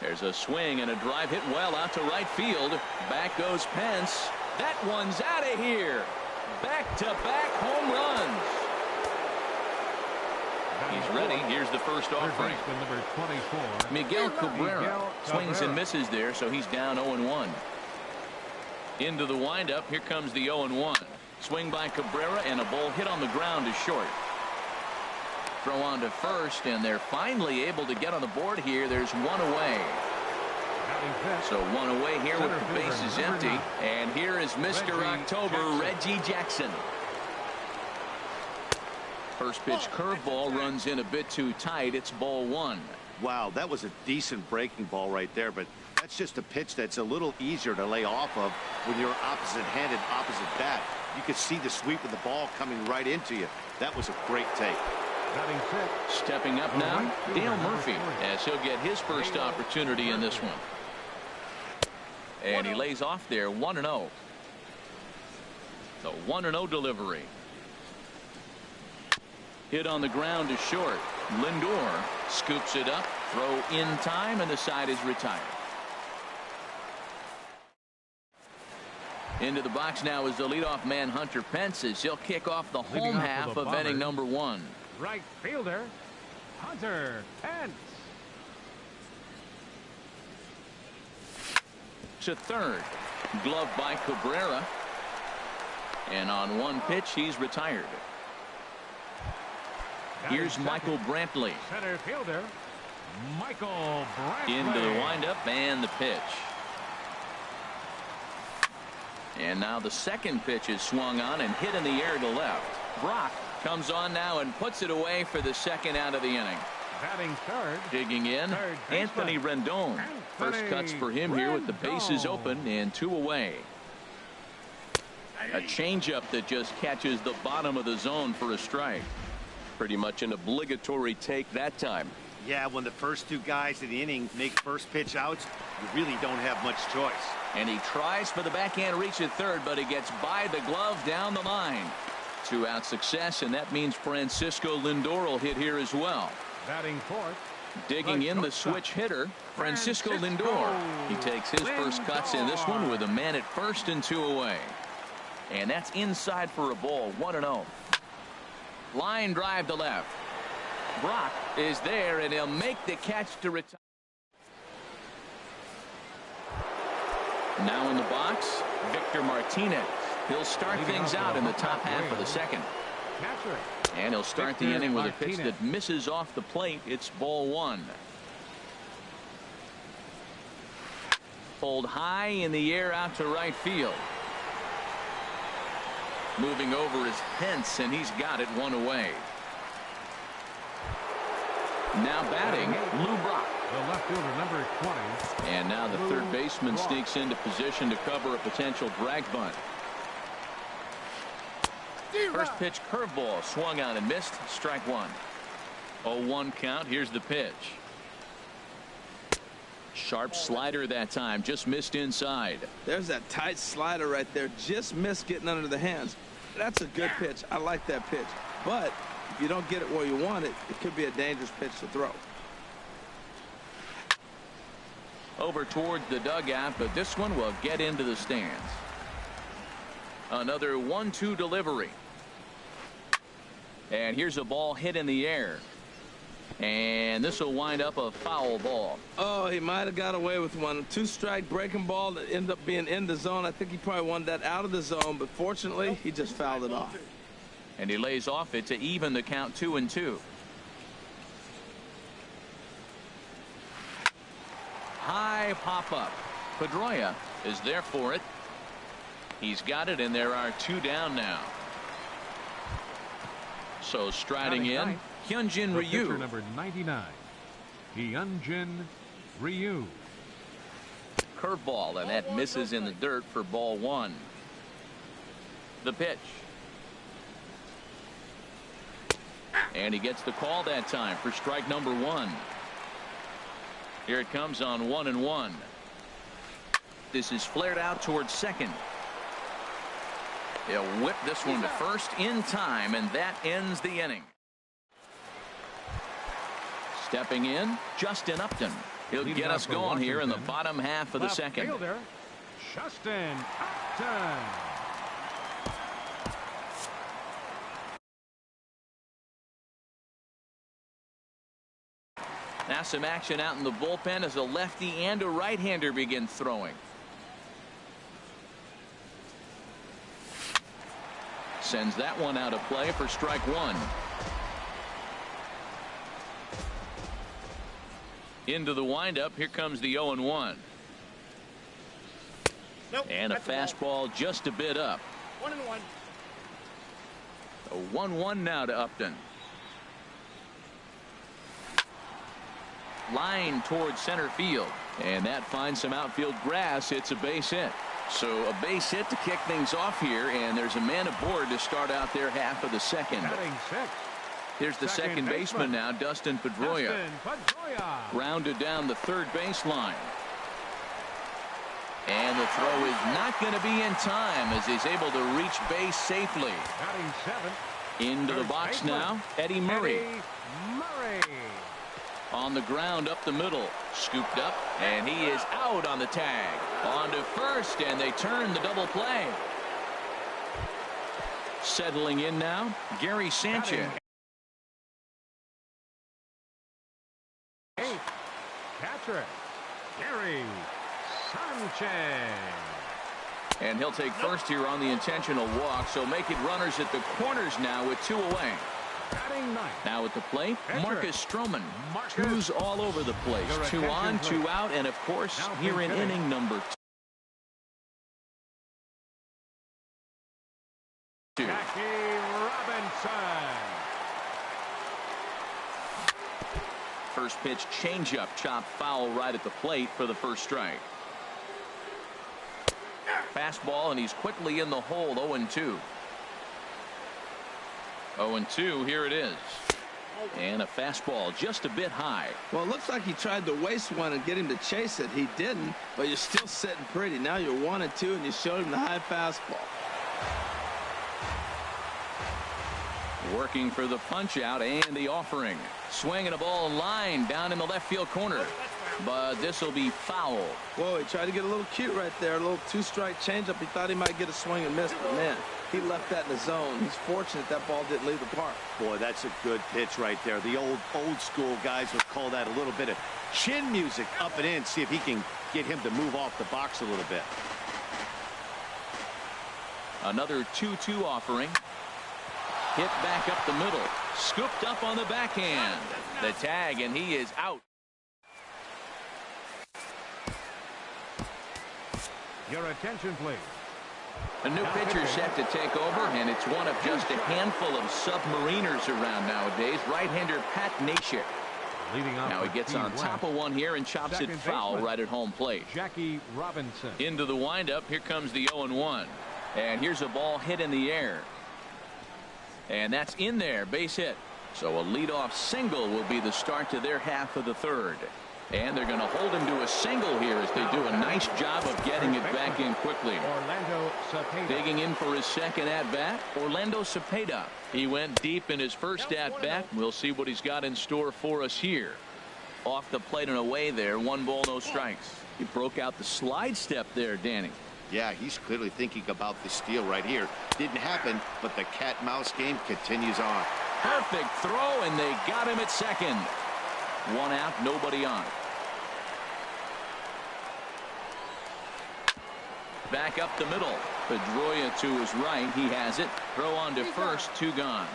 There's a swing and a drive hit well out to right field. Back goes Pence. That one's out of here. Back-to-back home runs. He's ready. Here's the first offering. Miguel Cabrera swings and misses there, so he's down 0-1. Into the windup. Here comes the 0-1. Swing by Cabrera and a ball hit on the ground is short. Throw on to first, and they're finally able to get on the board here. There's one away. So one away here with the bases empty. And here is Mr. October, Reggie Jackson. First pitch curveball runs in a bit too tight. It's ball one. Wow, that was a decent breaking ball right there, but that's just a pitch that's a little easier to lay off of when you're opposite-handed, opposite bat. You could see the sweep of the ball coming right into you. That was a great take. Stepping up now, Dale Murphy, as he'll get his first opportunity in this one. And he lays off there 1-0. The 1-0 delivery. Hit on the ground is short. Lindor scoops it up. Throw in time, and the side is retired. Into the box now is the leadoff man Hunter Pence as he'll kick off the home half of inning number one. Right fielder, Hunter Pence. To third. Glove by Cabrera. And on one pitch, he's retired. Here's Michael Brantley. Center fielder, Michael Brantley. Into the windup and the pitch. And now the second pitch is swung on and hit in the air to left. Brock comes on now and puts it away for the second out of the inning. Batting third. Digging in, Anthony Rendon. First cuts for him here with the bases open and two away. A changeup that just catches the bottom of the zone for a strike. Pretty much an obligatory take that time. Yeah, when the first two guys in the inning make first pitch outs, you really don't have much choice. And he tries for the backhand reach at third, but he gets by the glove down the line. Two-out success, and that means Francisco Lindor will hit here as well. Batting fourth. Digging in the switch hitter, Francisco Lindor. He takes his first cuts in this one with a man at first and two away. And that's inside for a ball, 1-0. Line drive to left. Brock is there, and he'll make the catch to retire. Now in the box, Victor Martinez. He'll start things out in the top half of the second. And he'll start the inning with a pitch that misses off the plate. It's ball one. Pulled high in the air out to right field. Moving over is Pence, and he's got it one away. Now batting, Lou Brock. The left fielder, number 20. And now the third baseman sneaks into position to cover a potential drag bunt. First pitch curveball swung on and missed. Strike one. 0-1 count. Here's the pitch. Sharp slider that time. Just missed inside. There's that tight slider right there. Just missed getting under the hands. That's a good pitch. I like that pitch. but if you don't get it where you want it, it could be a dangerous pitch to throw. Over toward the dugout, but this one will get into the stands. Another 1-2 delivery. And here's a ball hit in the air. And this will wind up a foul ball. Oh, he might have got away with one. 2-strike breaking ball that ended up being in the zone. I think he probably wanted that out of the zone, but fortunately, he just fouled it off. And he lays off it to even the count 2-2. High pop-up. Pedroia is there for it. He's got it, and there are 2 down now. So striding in, Hyunjin Ryu. Pitcher number 99, Hyunjin Ryu. Curveball, and that misses in the dirt for ball 1. The pitch. And he gets the call that time for strike number 1. Here it comes on 1-1. This is flared out towards second. He'll whip this one to first in time, and that ends the inning. Stepping in, Justin Upton. He'll get us going here in the bottom half of the second. Fielder, Justin Upton. Now some action out in the bullpen as a lefty and a right-hander begin throwing. Sends that one out of play for strike 1. Into the windup. Here comes the 0-1. Nope, and a fastball just a bit up. 1-1. A 1-1 now to Upton. Line towards center field, and that finds some outfield grass. It's a base hit. So a base hit to kick things off here, and there's a man aboard to start out their half of the second. Here's the second baseman now, Dustin Pedroia. Rounded down the third baseline. And the throw is not going to be in time as he's able to reach base safely. Into the box now, Eddie Murray. On the ground up the middle, scooped up, and he is out on the tag. On to first, and they turn the double play. Settling in now, Gary Sanchez. Catcher, Gary Sanchez. And he'll take first here on the intentional walk, so make it runners at the corners now with 2 away. Now at the plate, Marcus Stroman. 2's all over the place. 2 on, 2 out, and of course, here in inning number 2. Jackie Robinson. First pitch changeup, chopped foul right at the plate for the first strike. Fastball, and he's quickly in the hole. 0-2. 0-2, here it is. And a fastball just a bit high. Well, it looks like he tried to waste one and get him to chase it. He didn't, but you're still sitting pretty. Now you're 1-2, and you showed him the high fastball. Working for the punch out and the offering. Swinging a ball line down in the left field corner. But this will be foul. Whoa, he tried to get a little cute right there. A little 2-strike changeup. He thought he might get a swing and miss, but man, he left that in the zone. He's fortunate that ball didn't leave the park. Boy, that's a good pitch right there. The old school guys would call that a little bit of chin music up and in. See if he can get him to move off the box a little bit. Another 2-2 offering. Hit back up the middle. Scooped up on the backhand. The tag, and he is out. Your attention, please. A new pitcher set to take over, and it's one of just a handful of submariners around nowadays. Right-hander Pat Nashik. Now he gets on top of one here and chops it foul right at home plate. Jackie Robinson. Into the windup. Here comes the 0-1. And here's a ball hit in the air. And that's in there, base hit. So a leadoff single will be the start to their half of the third. And they're going to hold him to a single here as they do a nice job of getting it back in quickly. Orlando Cepeda. Digging in for his second at-bat, Orlando Cepeda. He went deep in his first at-bat. We'll see what he's got in store for us here. Off the plate and away there. 1 ball, no strikes. He broke out the slide step there, Danny. Yeah, he's clearly thinking about the steal right here. Didn't happen, but the cat-mouse game continues on. Perfect throw, and they got him at second. 1 out, nobody on. Back up the middle. Pedroia to his right. He has it. Throw on to first. 2 gone.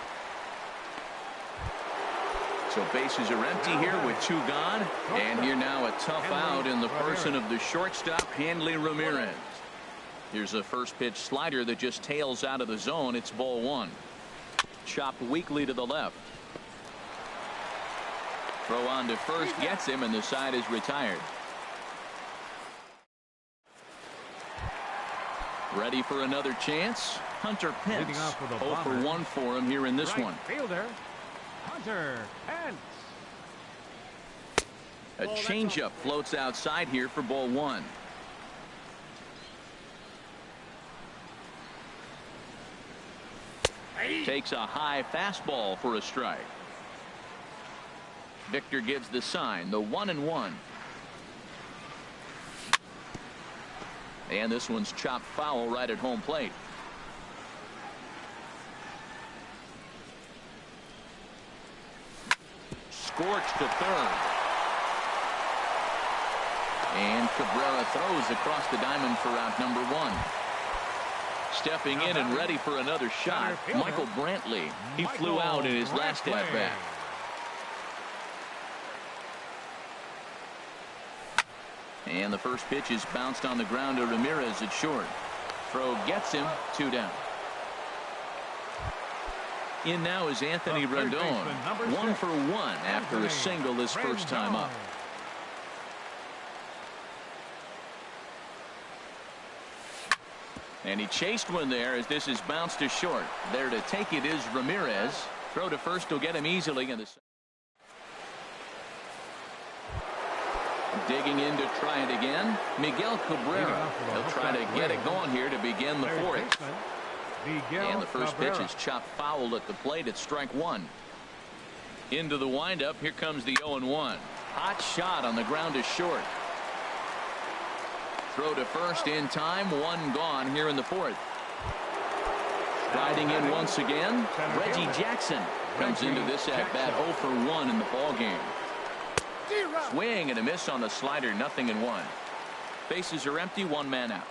So bases are empty here with 2 gone. And here now a tough out in the person of the shortstop, Hanley Ramirez. Here's a first pitch slider that just tails out of the zone. It's ball 1. Chopped weakly to the left. Throw on to first gets him, and the side is retired. Ready for another chance. Hunter Pence. 0 for 1 for him here in this one. Fielder Hunter Pence. A changeup floats outside here for ball 1. Takes a high fastball for a strike. Victor gives the sign, the 1-1. And this one's chopped foul right at home plate. Scorched to third. And Cabrera throws across the diamond for out number 1. Stepping in and ready for another shot, Michael Brantley. He flew out in his last at-bat. And the first pitch is bounced on the ground to Ramirez at short. Throw gets him. 2 down. In now is Anthony Rendon. 1 for 1 after a single his first time up. And he chased one there as this is bounced to short. There to take it is Ramirez. Throw to first will get him easily in the. Digging in to try it again, Miguel Cabrera. He'll try to get it going here to begin the 4th. And the first pitch is chopped foul at the plate. It's strike 1. Into the windup. Here comes the 0-1. Hot shot on the ground to short. Throw to first in time. 1 gone here in the 4th. Striding in once again, Reggie Jackson comes into this at bat 0 for 1 in the ball game. Swing and a miss on the slider. 0-1. Bases are empty. 1 man out.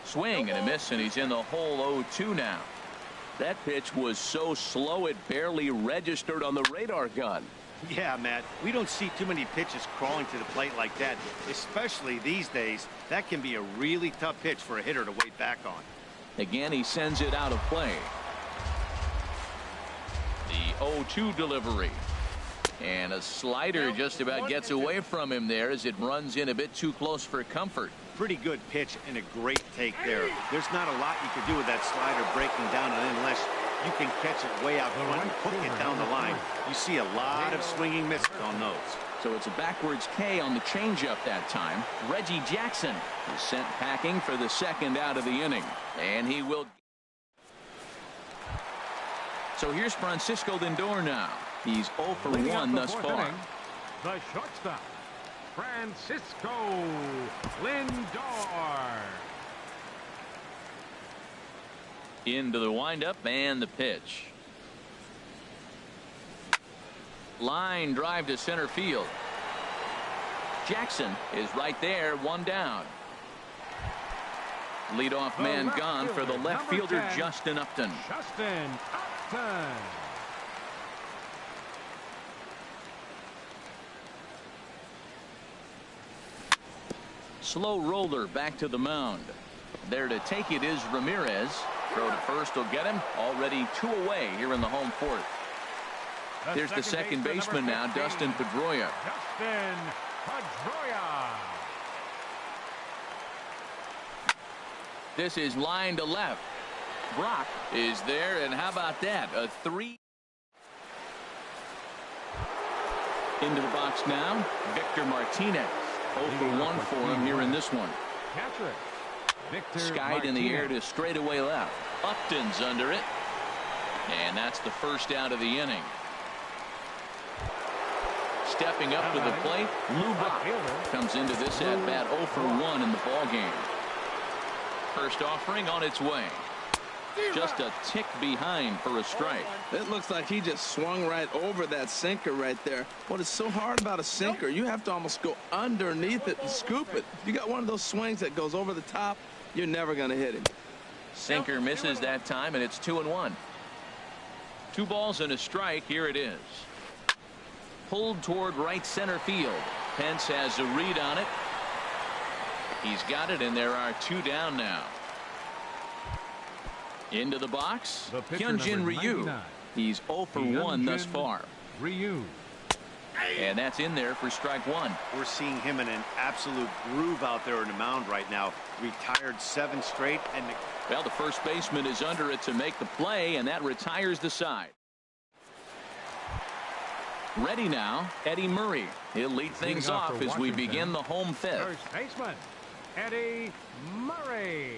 Swing and a miss, and he's in the hole. 0-2 now. That pitch was so slow it barely registered on the radar gun. Yeah, Matt, we don't see too many pitches crawling to the plate like that, especially these days. That can be a really tough pitch for a hitter to wait back on. Again, he sends it out of play. The 0-2 delivery. And a slider just about gets away from him there as it runs in a bit too close for comfort. Pretty good pitch and a great take there. There's not a lot you can do with that slider breaking down, and unless you can catch it way out front and hook it down the line, you see a lot of swinging misses on those. So it's a backwards K on the changeup that time. Reggie Jackson is sent packing for the 2nd out of the inning, and he will. So here's Francisco Lindor now. He's 0 for 1 thus far. The shortstop, Francisco Lindor. Into the windup and the pitch. Line drive to center field. Jackson is right there. 1 down. Leadoff man gone for the left fielder, Justin Upton. Justin Upton. Slow roller back to the mound. There to take it is Ramirez. Throw to first will get him. Already 2 away here in the home 4th. Here's the second baseman now, Dustin Pedroia. Dustin Pedroia. This is line to left. Brock is there, and how about that? A 3. Into the box now, Victor Martinez. 0 for 1 for him here in this one. Catcher, Victor Skied in the air Martinez. to straightaway left. Upton's under it. And that's the first out of the inning. Stepping up to the plate, Lou Brock comes into this at bat 0 for 1 in the ball game. First offering on its way. Just a tick behind for a strike. It looks like he just swung right over that sinker right there. What is so hard about a sinker, you have to almost go underneath it and scoop it. You got one of those swings that goes over the top, you're never going to hit him. Sinker misses that time, and it's 2-1. 2 balls and a strike. Here it is. Pulled toward right center field. Pence has a read on it. He's got it, and there are 2 down now. Into the box, The pitcher, Hyunjin number Ryu. 99. He's 0 for 1 thus Hyunjin far. Ryu. And that's in there for strike 1. We're seeing him in an absolute groove out there on the mound right now. Retired 7 straight, and Well, the first baseman is under it to make the play, and that retires the side. Ready now, Eddie Murray. He'll lead things Leading off off for as we Washington, begin the home fifth. First baseman, Eddie Murray.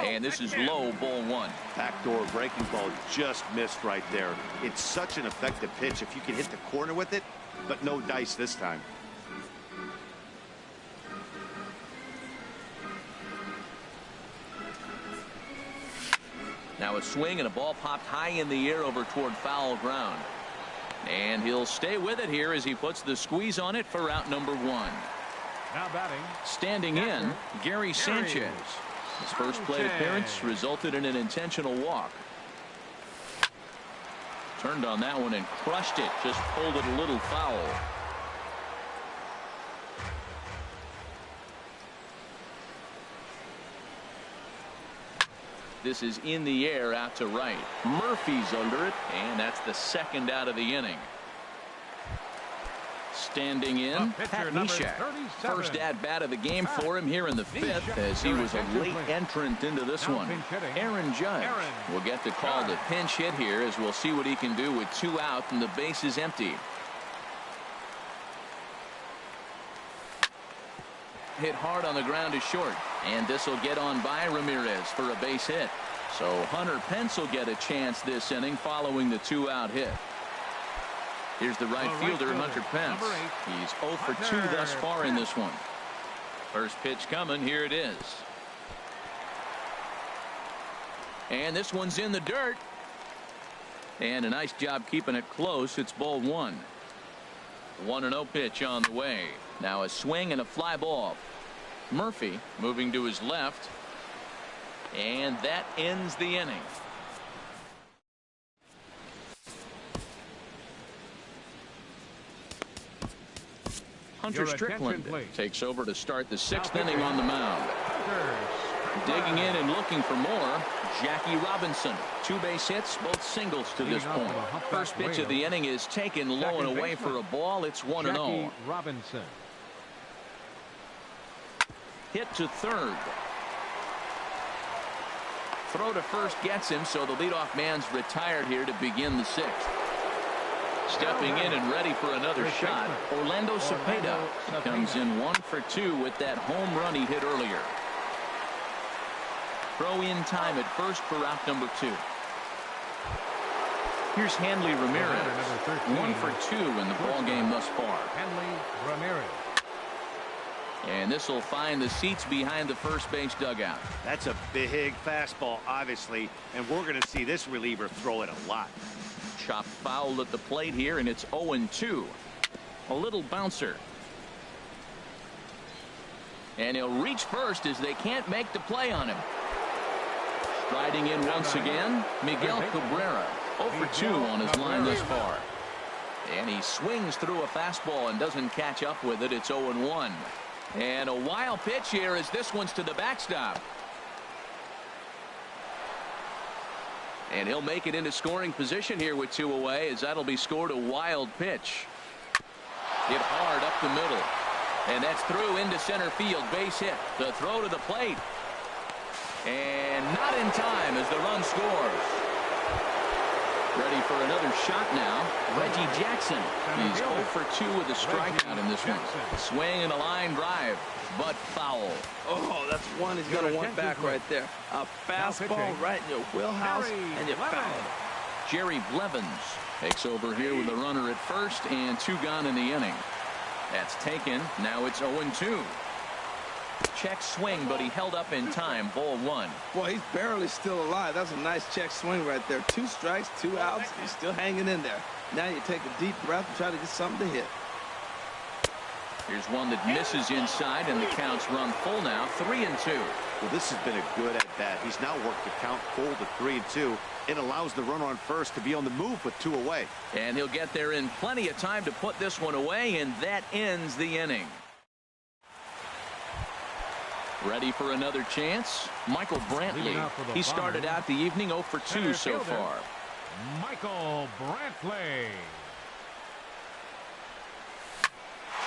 And this is low, ball 1. backdoor breaking ball just missed right there. It's such an effective pitch if you can hit the corner with it, but no dice this time. Now a swing and a ball popped high in the air over toward foul ground. And he'll stay with it here as he puts the squeeze on it for out number 1. Now batting, Standing in, Gary Sanchez. His first plate appearance resulted in an intentional walk. Turned on that one and crushed it. Just pulled it a little foul. This is in the air out to right. Murphy's under it, and that's the second out of the inning. Standing in, Pat Neshek. First at bat of the game for him here in the 5th, as he was a late entrant into this one. Aaron Judge will get to call the pinch hit here, as we'll see what he can do with 2 out and the base is empty. Hit hard on the ground is short, and this will get on by Ramirez for a base hit. So Hunter Pence will get a chance this inning following the 2-out hit. Here's the right fielder, Hunter Pence. He's 0 for 2 thus far in this one. First pitch coming. Here it is. And this one's in the dirt. And a nice job keeping it close. It's ball 1. 1-0 pitch on the way. Now a swing and a fly ball. Murphy moving to his left. And that ends the inning. Hunter Strickland takes over to start the 6th inning on the mound. Digging in and looking for more, Jackie Robinson. 2 base hits, both singles to this point. First pitch of the inning is taken low and away for a ball. It's 1-0. Robinson. Hit to third. Throw to first gets him, so the leadoff man's retired here to begin the 6th. Stepping in and ready for another shot, Orlando Cepeda comes in 1 for 2 with that home run he hit earlier. Throw in time at first for out number 2. Here's Hanley Ramirez, 1 for 2 in the ball game thus far. Hanley Ramirez. And this will find the seats behind the first base dugout. That's a big fastball, obviously, and we're going to see this reliever throw it a lot. Chopped foul at the plate here, and it's 0-2. A little bouncer. And he'll reach first as they can't make the play on him. Striding in once again, Miguel Cabrera. 0 for 2 on his line thus far. And he swings through a fastball and doesn't catch up with it. It's 0-1. And a wild pitch here as this one's to the backstop. And he'll make it into scoring position here with 2 away, as that'll be scored. A wild pitch. Hit hard up the middle. And that's through into center field. Base hit. The throw to the plate. And not in time as the run scores. Ready for another shot now. Reggie Jackson. He's 0 for 2 with a strikeout in this one. Swing and a line drive, but foul. Oh, that's one he's going to want back right there. A fastball right in your wheelhouse, and you foul it. Jerry Blevins takes over here with a runner at first and 2 gone in the inning. That's taken. Now it's 0-2. Check swing, but he held up in time. Ball 1. Boy, he's barely still alive. That's a nice check swing right there. 2 strikes, 2 outs. He's still hanging in there. Now you take a deep breath and try to get something to hit. Here's one that misses inside, and the count's run full now. 3-2. Well, this has been a good at-bat. He's now worked the count full to 3-2. It allows the runner on first to be on the move with 2 away. And he'll get there in plenty of time to put this one away, and that ends the inning. Ready for another chance? Michael Brantley. He started out the evening 0 for 2 so far. Michael Brantley.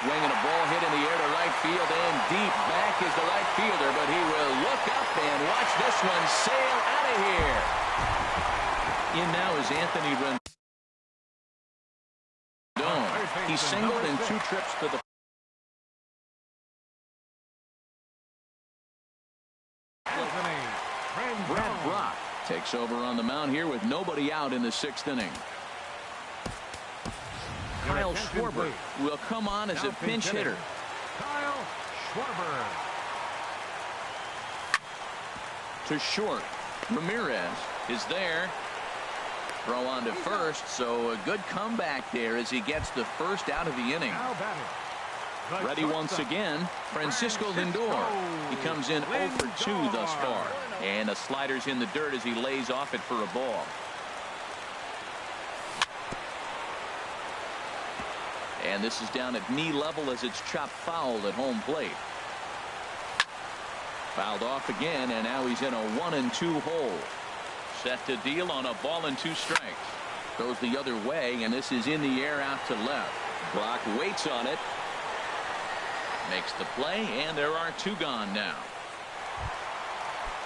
Swinging a ball hit in the air to right field, and deep back is the right fielder, but he will look up and watch this one sail out of here. In now is Anthony Rendon. He singled in 2 trips to the Brad Brock takes over on the mound here with nobody out in the 6th inning. Kyle Schwarber will come on as a pinch hitter. Kyle Schwarber. To short. Ramirez is there. Throw on to first, so a good comeback there as he gets the first out of the inning. Ready once again, Francisco Lindor. He comes in 0 for 2 thus far. And the slider's in the dirt as he lays off it for a ball. And this is down at knee level as it's chopped foul at home plate. Fouled off again, and now he's in a 1-2 hole. Set to deal on a ball and 2 strikes. Goes the other way, and this is in the air out to left. Brock waits on it. Makes the play, and there are 2 gone now.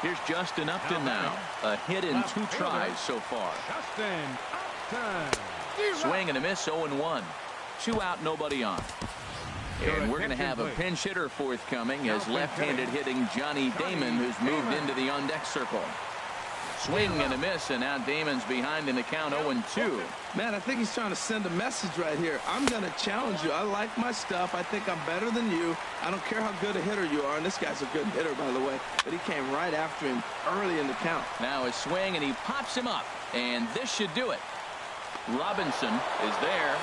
Here's Justin Upton now. A hit in 2 tries so far. Justin Upton. Swing and a miss, 0-1. 2 out, nobody on. And we're going to have a pinch hitter forthcoming as left-handed hitting Johnny Damon, who's moved into the on-deck circle. Swing and a miss, and now Damon's behind in the count 0-2. Man, I think he's trying to send a message right here. I'm going to challenge you. I like my stuff. I think I'm better than you. I don't care how good a hitter you are. And this guy's a good hitter, by the way. But he came right after him early in the count. Now a swing, and he pops him up. And this should do it. Robinson is there.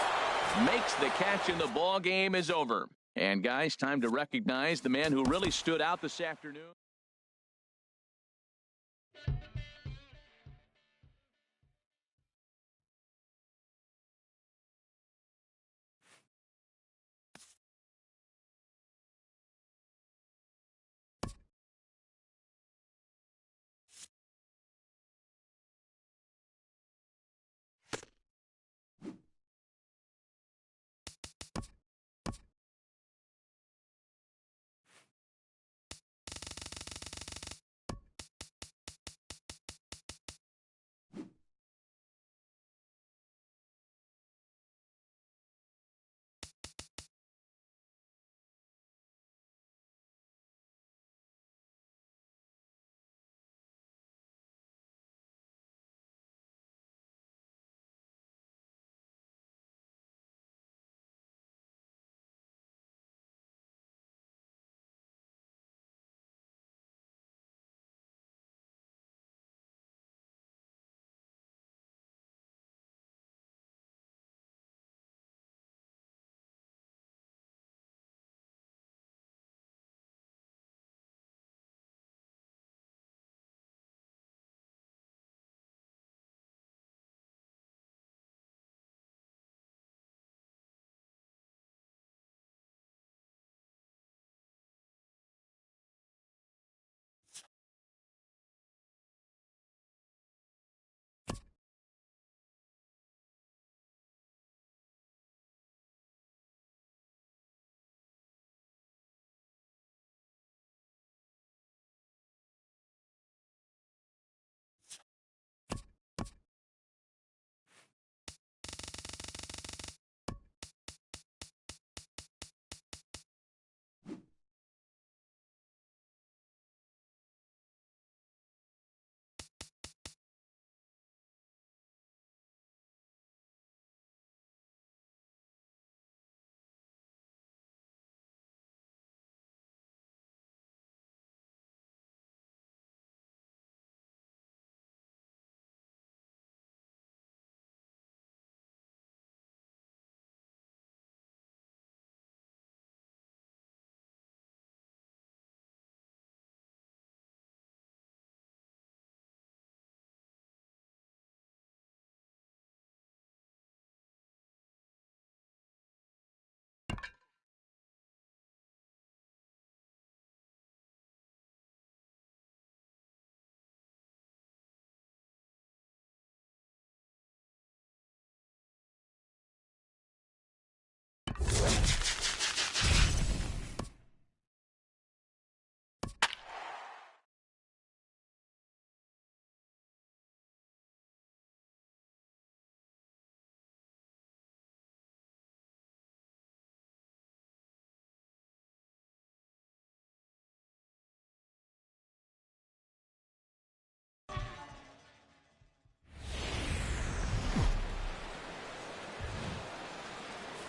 Makes the catch, and the ball game is over. And guys, time to recognize the man who really stood out this afternoon.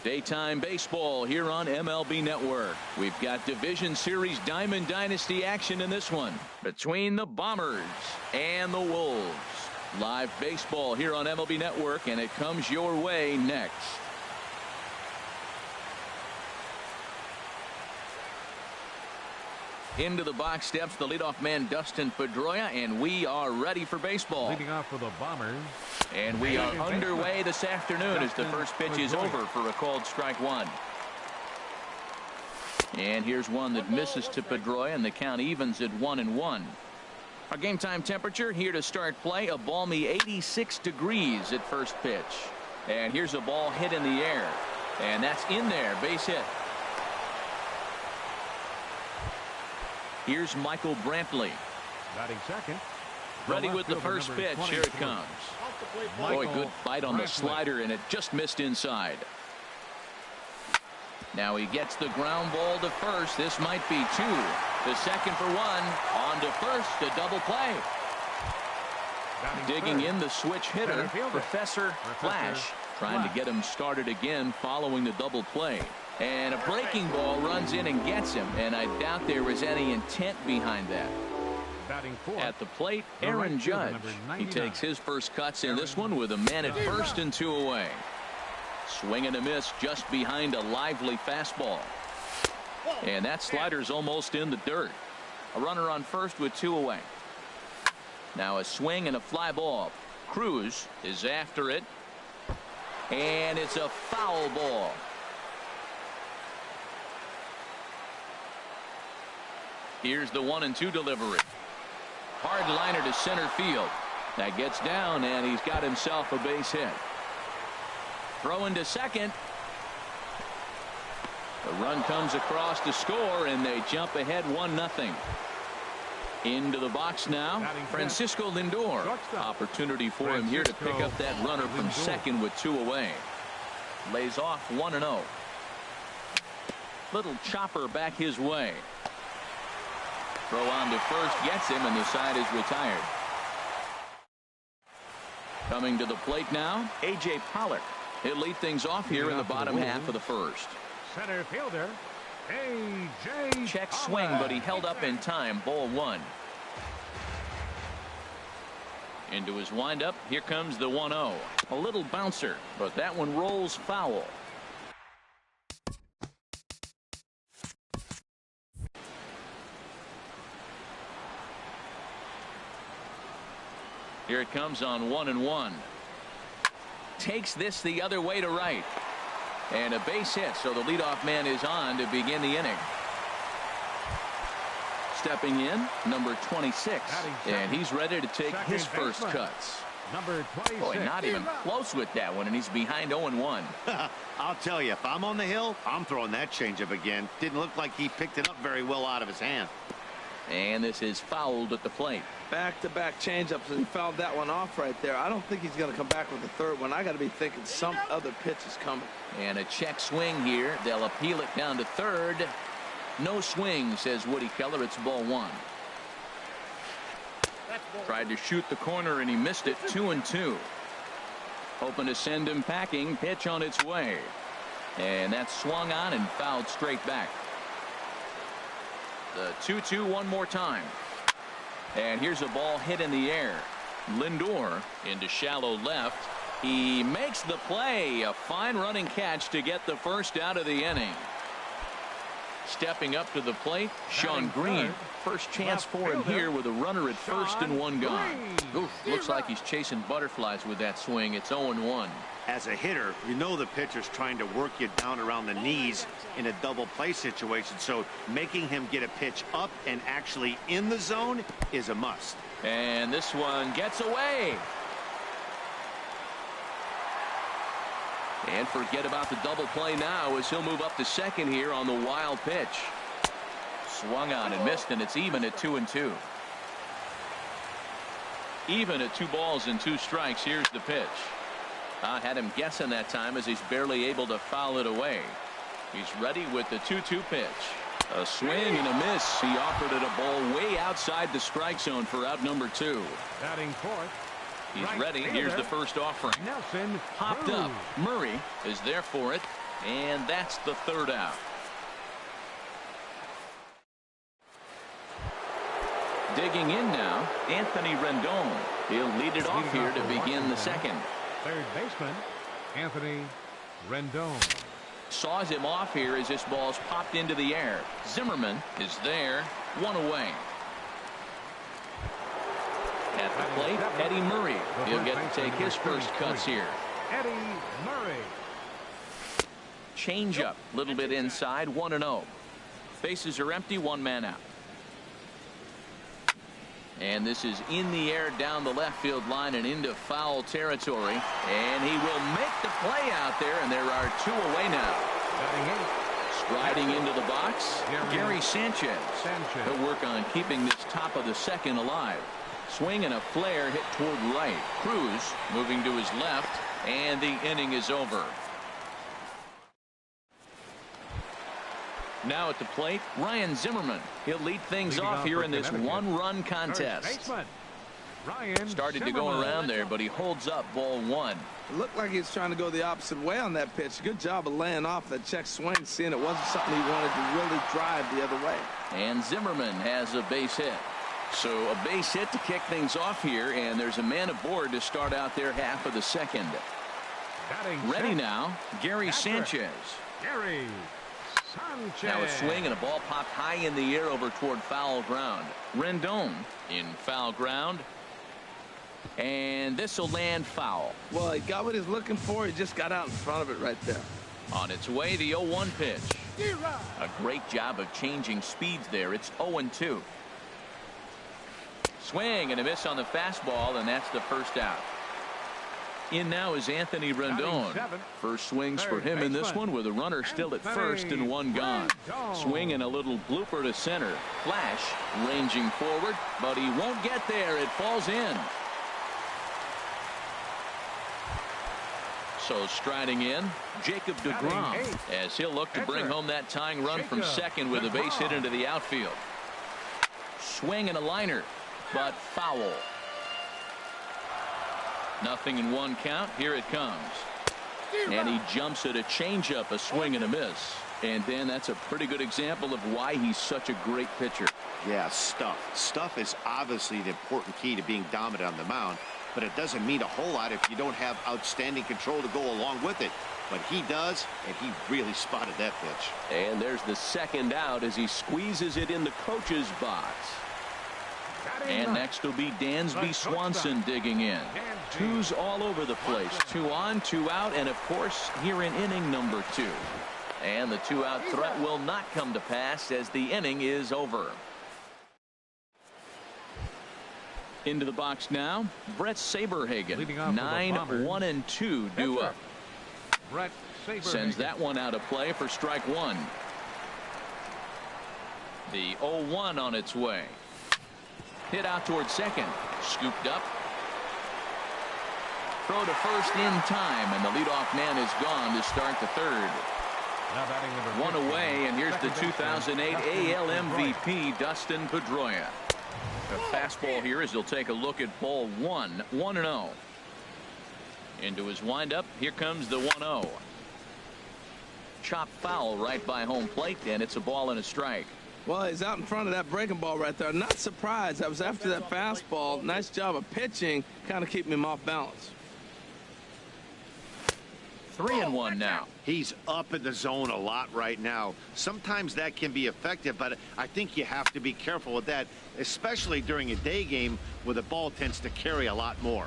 Daytime baseball here on MLB Network. We've got Division Series Diamond Dynasty action in this one between the Bombers and the Wolves. Live baseball here on MLB Network, and it comes your way next. Into the box steps the leadoff man Dustin Pedroia, and we are ready for baseball. Leading off for the Bombers. And we are underway this afternoon as the first pitch is over for a called strike one. And here's one that misses to Pedroia, and the count evens at 1-1. Our game time temperature here to start play, a balmy 86 degrees at first pitch. And here's a ball hit in the air, and that's in there, base hit. Here's Michael Brantley. Batting second. Ready with the first pitch. Here it comes. Boy, good bite on the slider, and it just missed inside. Now he gets the ground ball to first. This might be two. The second for one. On to first. A double play. Digging in the switch hitter, Professor Flash, trying to get him started again following the double play. And a breaking ball runs in and gets him, and I doubt there was any intent behind that. At the plate, Aaron Judge. He takes his first cuts in this one with a man at first and 2 away. Swing and a miss just behind a lively fastball. And that slider's almost in the dirt. A runner on first with 2 away. Now a swing and a fly ball. Cruz is after it. And it's a foul ball. Here's the 1-2 delivery. Hard liner to center field. That gets down, and he's got himself a base hit. Throw into second. The run comes across to score, and they jump ahead 1-0. Into the box now, Francisco Lindor. Opportunity for him here to pick up that runner from second with 2 away. Lays off 1-0. Little chopper back his way. Throw on to first gets him, and the side is retired. Coming to the plate now, A.J. Pollock. He'll lead things off here in the bottom half of the first. Center fielder, A.J. Check swing, but he held up in time. Ball 1. Into his windup. Here comes the 1-0. A little bouncer, but that one rolls foul. Here it comes on 1-1. Takes this the other way to right. And a base hit, so the leadoff man is on to begin the inning. Stepping in, number 26. And he's ready to take his first cuts. Number 26. Boy, not even close with that one, and he's behind 0-1. I'll tell you, if I'm on the hill, I'm throwing that changeup again. Didn't look like he picked it up very well out of his hand. And this is fouled at the plate. Back-to-back changeups, and he fouled that one off right there. I don't think he's going to come back with the third one. I got to be thinking some other pitch is coming. And a check swing here. They'll appeal it down to third. No swing, says Woody Keller. It's ball 1. Tried to shoot the corner, and he missed it. 2-2. Hoping to send him packing. Pitch on its way. And that's swung on and fouled straight back. The 2-2 one more time. And here's a ball hit in the air. Lindor into shallow left. He makes the play. A fine running catch to get the first out of the inning. Stepping up to the plate, Sean Green. First chance for him here with a runner at first and 1 gone. Oof, looks like he's chasing butterflies with that swing. It's 0-1. As a hitter, you know the pitcher's trying to work you down around the knees in a double play situation, so making him get a pitch up and actually in the zone is a must. And this one gets away. And forget about the double play now as he'll move up to second here on the wild pitch. Swung on and missed, and it's even at 2-2. Even at 2 balls and 2 strikes. Here's the pitch. I had him guessing that time as he's barely able to foul it away. He's ready with the 2-2 pitch. A swing and a miss. He offered it a ball way outside the strike zone for out number 2. Batting fourth. He's ready. Here's the first offering. Nelson popped up. Murray is there for it. And that's the third out. Digging in now, Anthony Rendon. He'll lead it off here to begin the second. Third baseman, Anthony Rendon. Saws him off here as this ball's popped into the air. Zimmerman is there, one away. At the plate, Eddie Murray. He'll get to take his first cuts here. Eddie Murray. Change up, a little bit inside, 1-0. Bases are empty, one man out. And this is in the air down the left field line and into foul territory. And he will make the play out there, and there are two away now. Striding into the box, Gary Sanchez. He'll work on keeping this top of the second alive. Swing and a flare hit toward right. Cruz moving to his left, and the inning is over. Now at the plate, Ryan Zimmerman. He'll lead things off here in this one-run contest. Started to go around there, but he holds up ball one. It looked like he was trying to go the opposite way on that pitch. Good job of laying off that check swing, seeing it wasn't something he wanted to really drive the other way. And Zimmerman has a base hit. So a base hit to kick things off here, and there's a man aboard to start out their half of the second. Ready now, Gary Sanchez. Gary Sanchez. Now a swing and a ball popped high in the air over toward foul ground. Rendon in foul ground. And this will land foul. Well, he got what he's looking for. He just got out in front of it right there. On its way, the 0-1 pitch. A great job of changing speeds there. It's 0-2. Swing and a miss on the fastball, and that's the first out. In now is Anthony Rendon. First swings for him in this one with a runner still at first and one gone. Swing and a little blooper to center. Flash ranging forward, but he won't get there. It falls in. So striding in, Jacob deGrom, as he'll look to bring home that tying run from second with a base hit into the outfield. Swing and a liner, but foul. Nothing in one count. Here it comes. And he jumps at a changeup, a swing and a miss. And Dan, that's a pretty good example of why he's such a great pitcher. Yeah, stuff. Stuff is obviously the important key to being dominant on the mound, but it doesn't mean a whole lot if you don't have outstanding control to go along with it. But he does, and he really spotted that pitch. And there's the second out as he squeezes it in the coach's box. And next will be Dansby Swanson digging in. Twos all over the place. 2 on, 2 out, and of course here in inning number 2. And the 2-out threat will not come to pass as the inning is over. Into the box now, Brett Saberhagen. 9-1-2 due up. Brett Sends that one out of play for strike one. The 0-1 on its way. Hit out toward second. Scooped up. Throw to first in time, and the leadoff man is gone to start the third. One away, and here's the 2008 AL MVP, Dustin Pedroia. A fastball here as he'll take a look at ball one. 1-0. Into his windup. Here comes the 1-0. Chop foul right by home plate, and it's a ball and a strike. Well, he's out in front of that breaking ball right there. Not surprised. I was after that fastball. Nice job of pitching, kind of keeping him off balance. 3-1 now. He's up in the zone a lot right now. Sometimes that can be effective, but I think you have to be careful with that, especially during a day game where the ball tends to carry a lot more.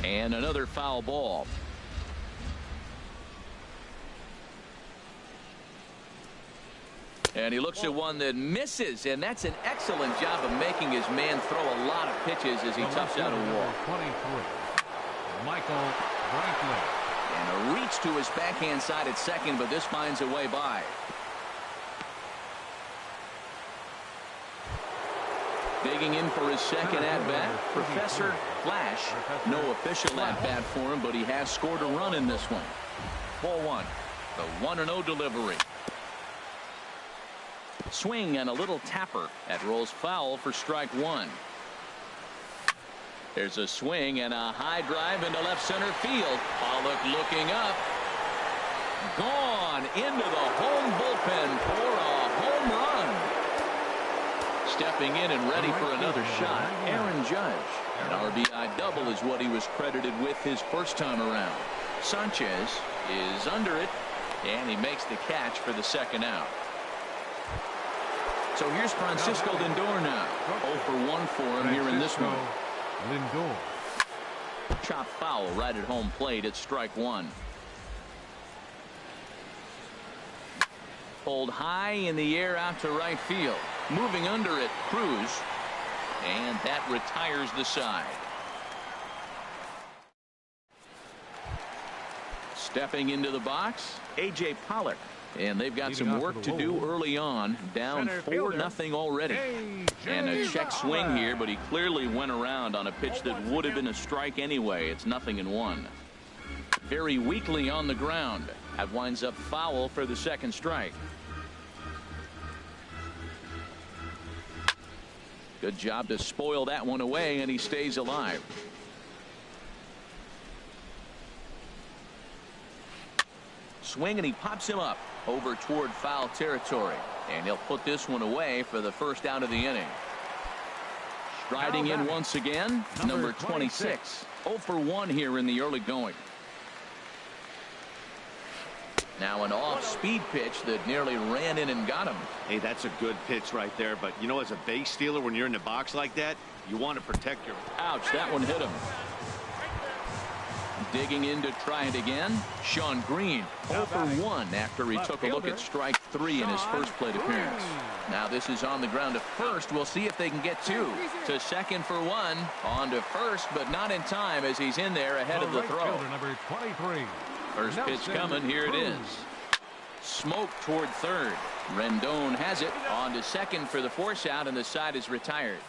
And another foul ball. And he looks at one that misses, and that's an excellent job of making his man throw a lot of pitches as he toughs out a walk. 23, Michael Brantley. And a reach to his backhand side at second, but this finds a way by. Digging in for his second at-bat, Professor Flash. No official at-bat for him, but he has scored a run in this one. Ball one. The 1-0 delivery. Swing and a little tapper. That rolls foul for strike one. There's a swing and a high drive into left center field. Pollock looking up. Gone into the home bullpen for a home run. Stepping in and ready for another shot, Aaron Judge. An RBI double is what he was credited with his first time around. Sanchez is under it, and he makes the catch for the second out. So here's Francisco Lindor now. 0 for 1 for him here in this one. Lindor. Chop foul right at home plate. It's strike one. Pulled high in the air out to right field. Moving under it, Cruz. And that retires the side. Stepping into the box, A.J. Pollock. And they've got some work to do early on. Down 4-0 already. And a check swing here, but he clearly went around on a pitch that would have been a strike anyway. It's 0-1. Very weakly on the ground. That winds up foul for the second strike. Good job to spoil that one away, and he stays alive. Swing, and he pops him up over toward foul territory, and he'll put this one away for the first out of the inning. Striding in once again, number 26. 0 for 1 here in the early going. Now an off-speed pitch that nearly ran in and got him. Hey, that's a good pitch right there, but you know, as a base stealer, when you're in the box like that, you want to protect your... Ouch, that one hit him. Digging in to try it again, Sean Green. 0 for 1 after he took a look at strike 3 in his first plate appearance. Now this is on the ground to first. We'll see if they can get 2. To second for 1. On to first, but not in time as he's in there ahead of the throw. Number 23. First pitch coming. Here it is. Smoke toward third. Rendon has it. On to second for the force out, and the side is retired.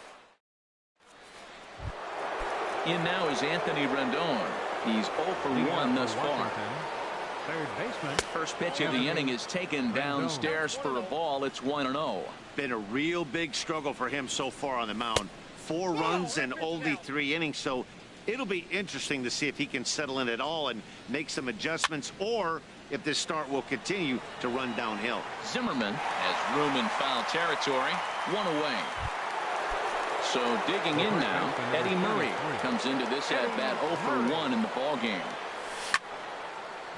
In now is Anthony Rendon. He's 0 for 1 thus far. Third baseman. First pitch of the inning is taken downstairs for a ball. It's 1-0. Been a real big struggle for him so far on the mound. 4 runs and only 3 innings, so it'll be interesting to see if he can settle in at all and make some adjustments, or if this start will continue to run downhill. Zimmerman has room in foul territory. 1 away. So digging in now, Eddie Murray comes into this at-bat 0 for 1 in the ball game.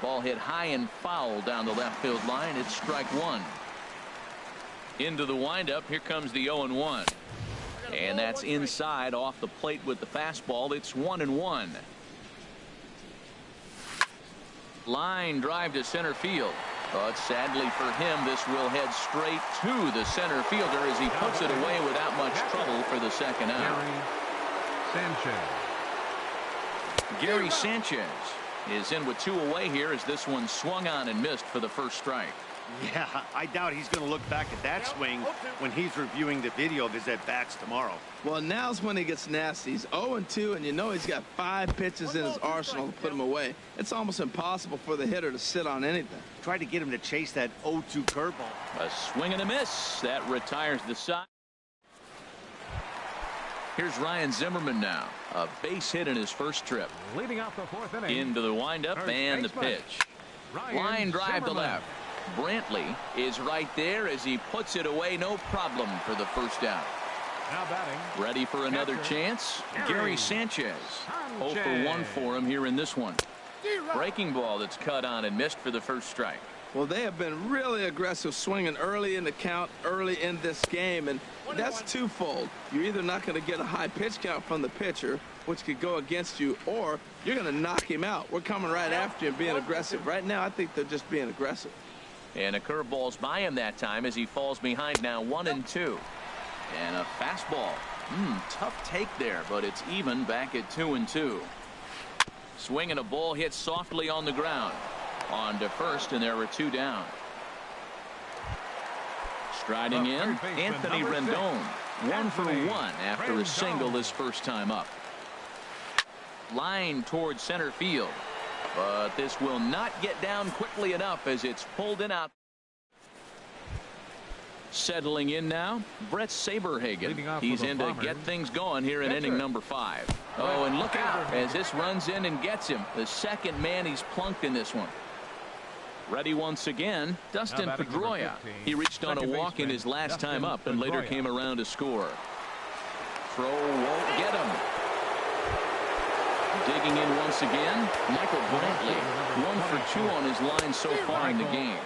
Ball hit high and foul down the left field line. It's strike 1. Into the windup. Here comes the 0-1. And that's inside off the plate with the fastball. It's 1-1. Line drive to center field. But sadly for him, this will head straight to the center fielder as he puts it away without much trouble for the second out. Gary Sanchez is in with 2 away here as this one swung on and missed for the first strike. Yeah, I doubt he's going to look back at that swing when he's reviewing the video of his at-bats tomorrow. Well, now's when he gets nasty. He's 0-2, and you know he's got 5 pitches in his arsenal to put him away. It's almost impossible for the hitter to sit on anything. Try to get him to chase that 0-2 curveball. A swing and a miss. That retires the side. Here's Ryan Zimmerman now. A base hit in his first trip. Leading off the 4th inning. Into the windup and the pitch. Line drive to left. Brantley is right there as he puts it away. No problem for the first out. Now batting. Ready for another chance. Gary Sanchez. 0 for 1 for him here in this one. Breaking ball that's cut on and missed for the first strike. Well, they have been really aggressive swinging early in the count, early in this game, and that's twofold. You're either not going to get a high pitch count from the pitcher, which could go against you, or you're going to knock him out. We're coming right after you and being aggressive. Right now, I think they're just being aggressive. And a curveball's by him that time as he falls behind now 1-2. And a fastball. Tough take there, but it's even back at 2-2. Swing and a ball hit softly on the ground. On to first, and there were 2 down. Striding in, Anthony Rendon. 1 for 1 after a single his first time up. Line towards center field. But this will not get down quickly enough as it's pulled in out. Settling in now, Brett Saberhagen. He's in to get things going here in inning number 5. Oh, and look out as this runs in and gets him. The second man he's plunked in this one. Ready once again, Dustin Pedroia. He reached on a walk in his last time up and later came around to score. Throw won't get him. Digging in once again, Michael Brantley. 1 for 2 on his line so far in the game.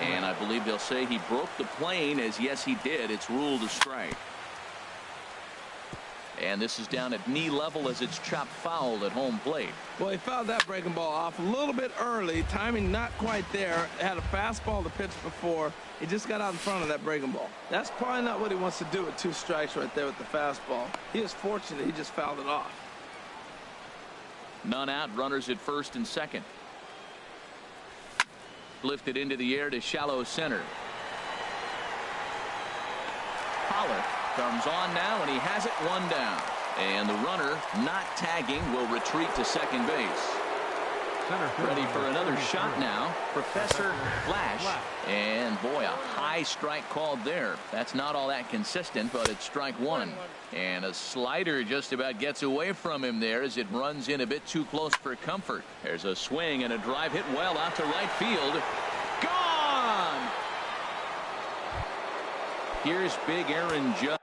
And I believe they'll say he broke the plane, as yes he did. It's ruled a strike. And this is down at knee level as it's chopped foul at home plate. Well, he fouled that breaking ball off a little bit early. Timing not quite there. Had a fastball to pitch before. He just got out in front of that breaking ball. That's probably not what he wants to do with 2 strikes right there with the fastball. He is fortunate he just fouled it off. None out, runners at first and second. Lifted into the air to shallow center. Pollard comes on now, and he has it 1 down. And the runner, not tagging, will retreat to second base. Ready for another shot now, Professor Flash. And boy, a high strike called there. That's not all that consistent, but it's strike 1. And a slider just about gets away from him there as it runs in a bit too close for comfort. There's a swing and a drive hit well out to right field. Gone! Here's big Aaron Judge.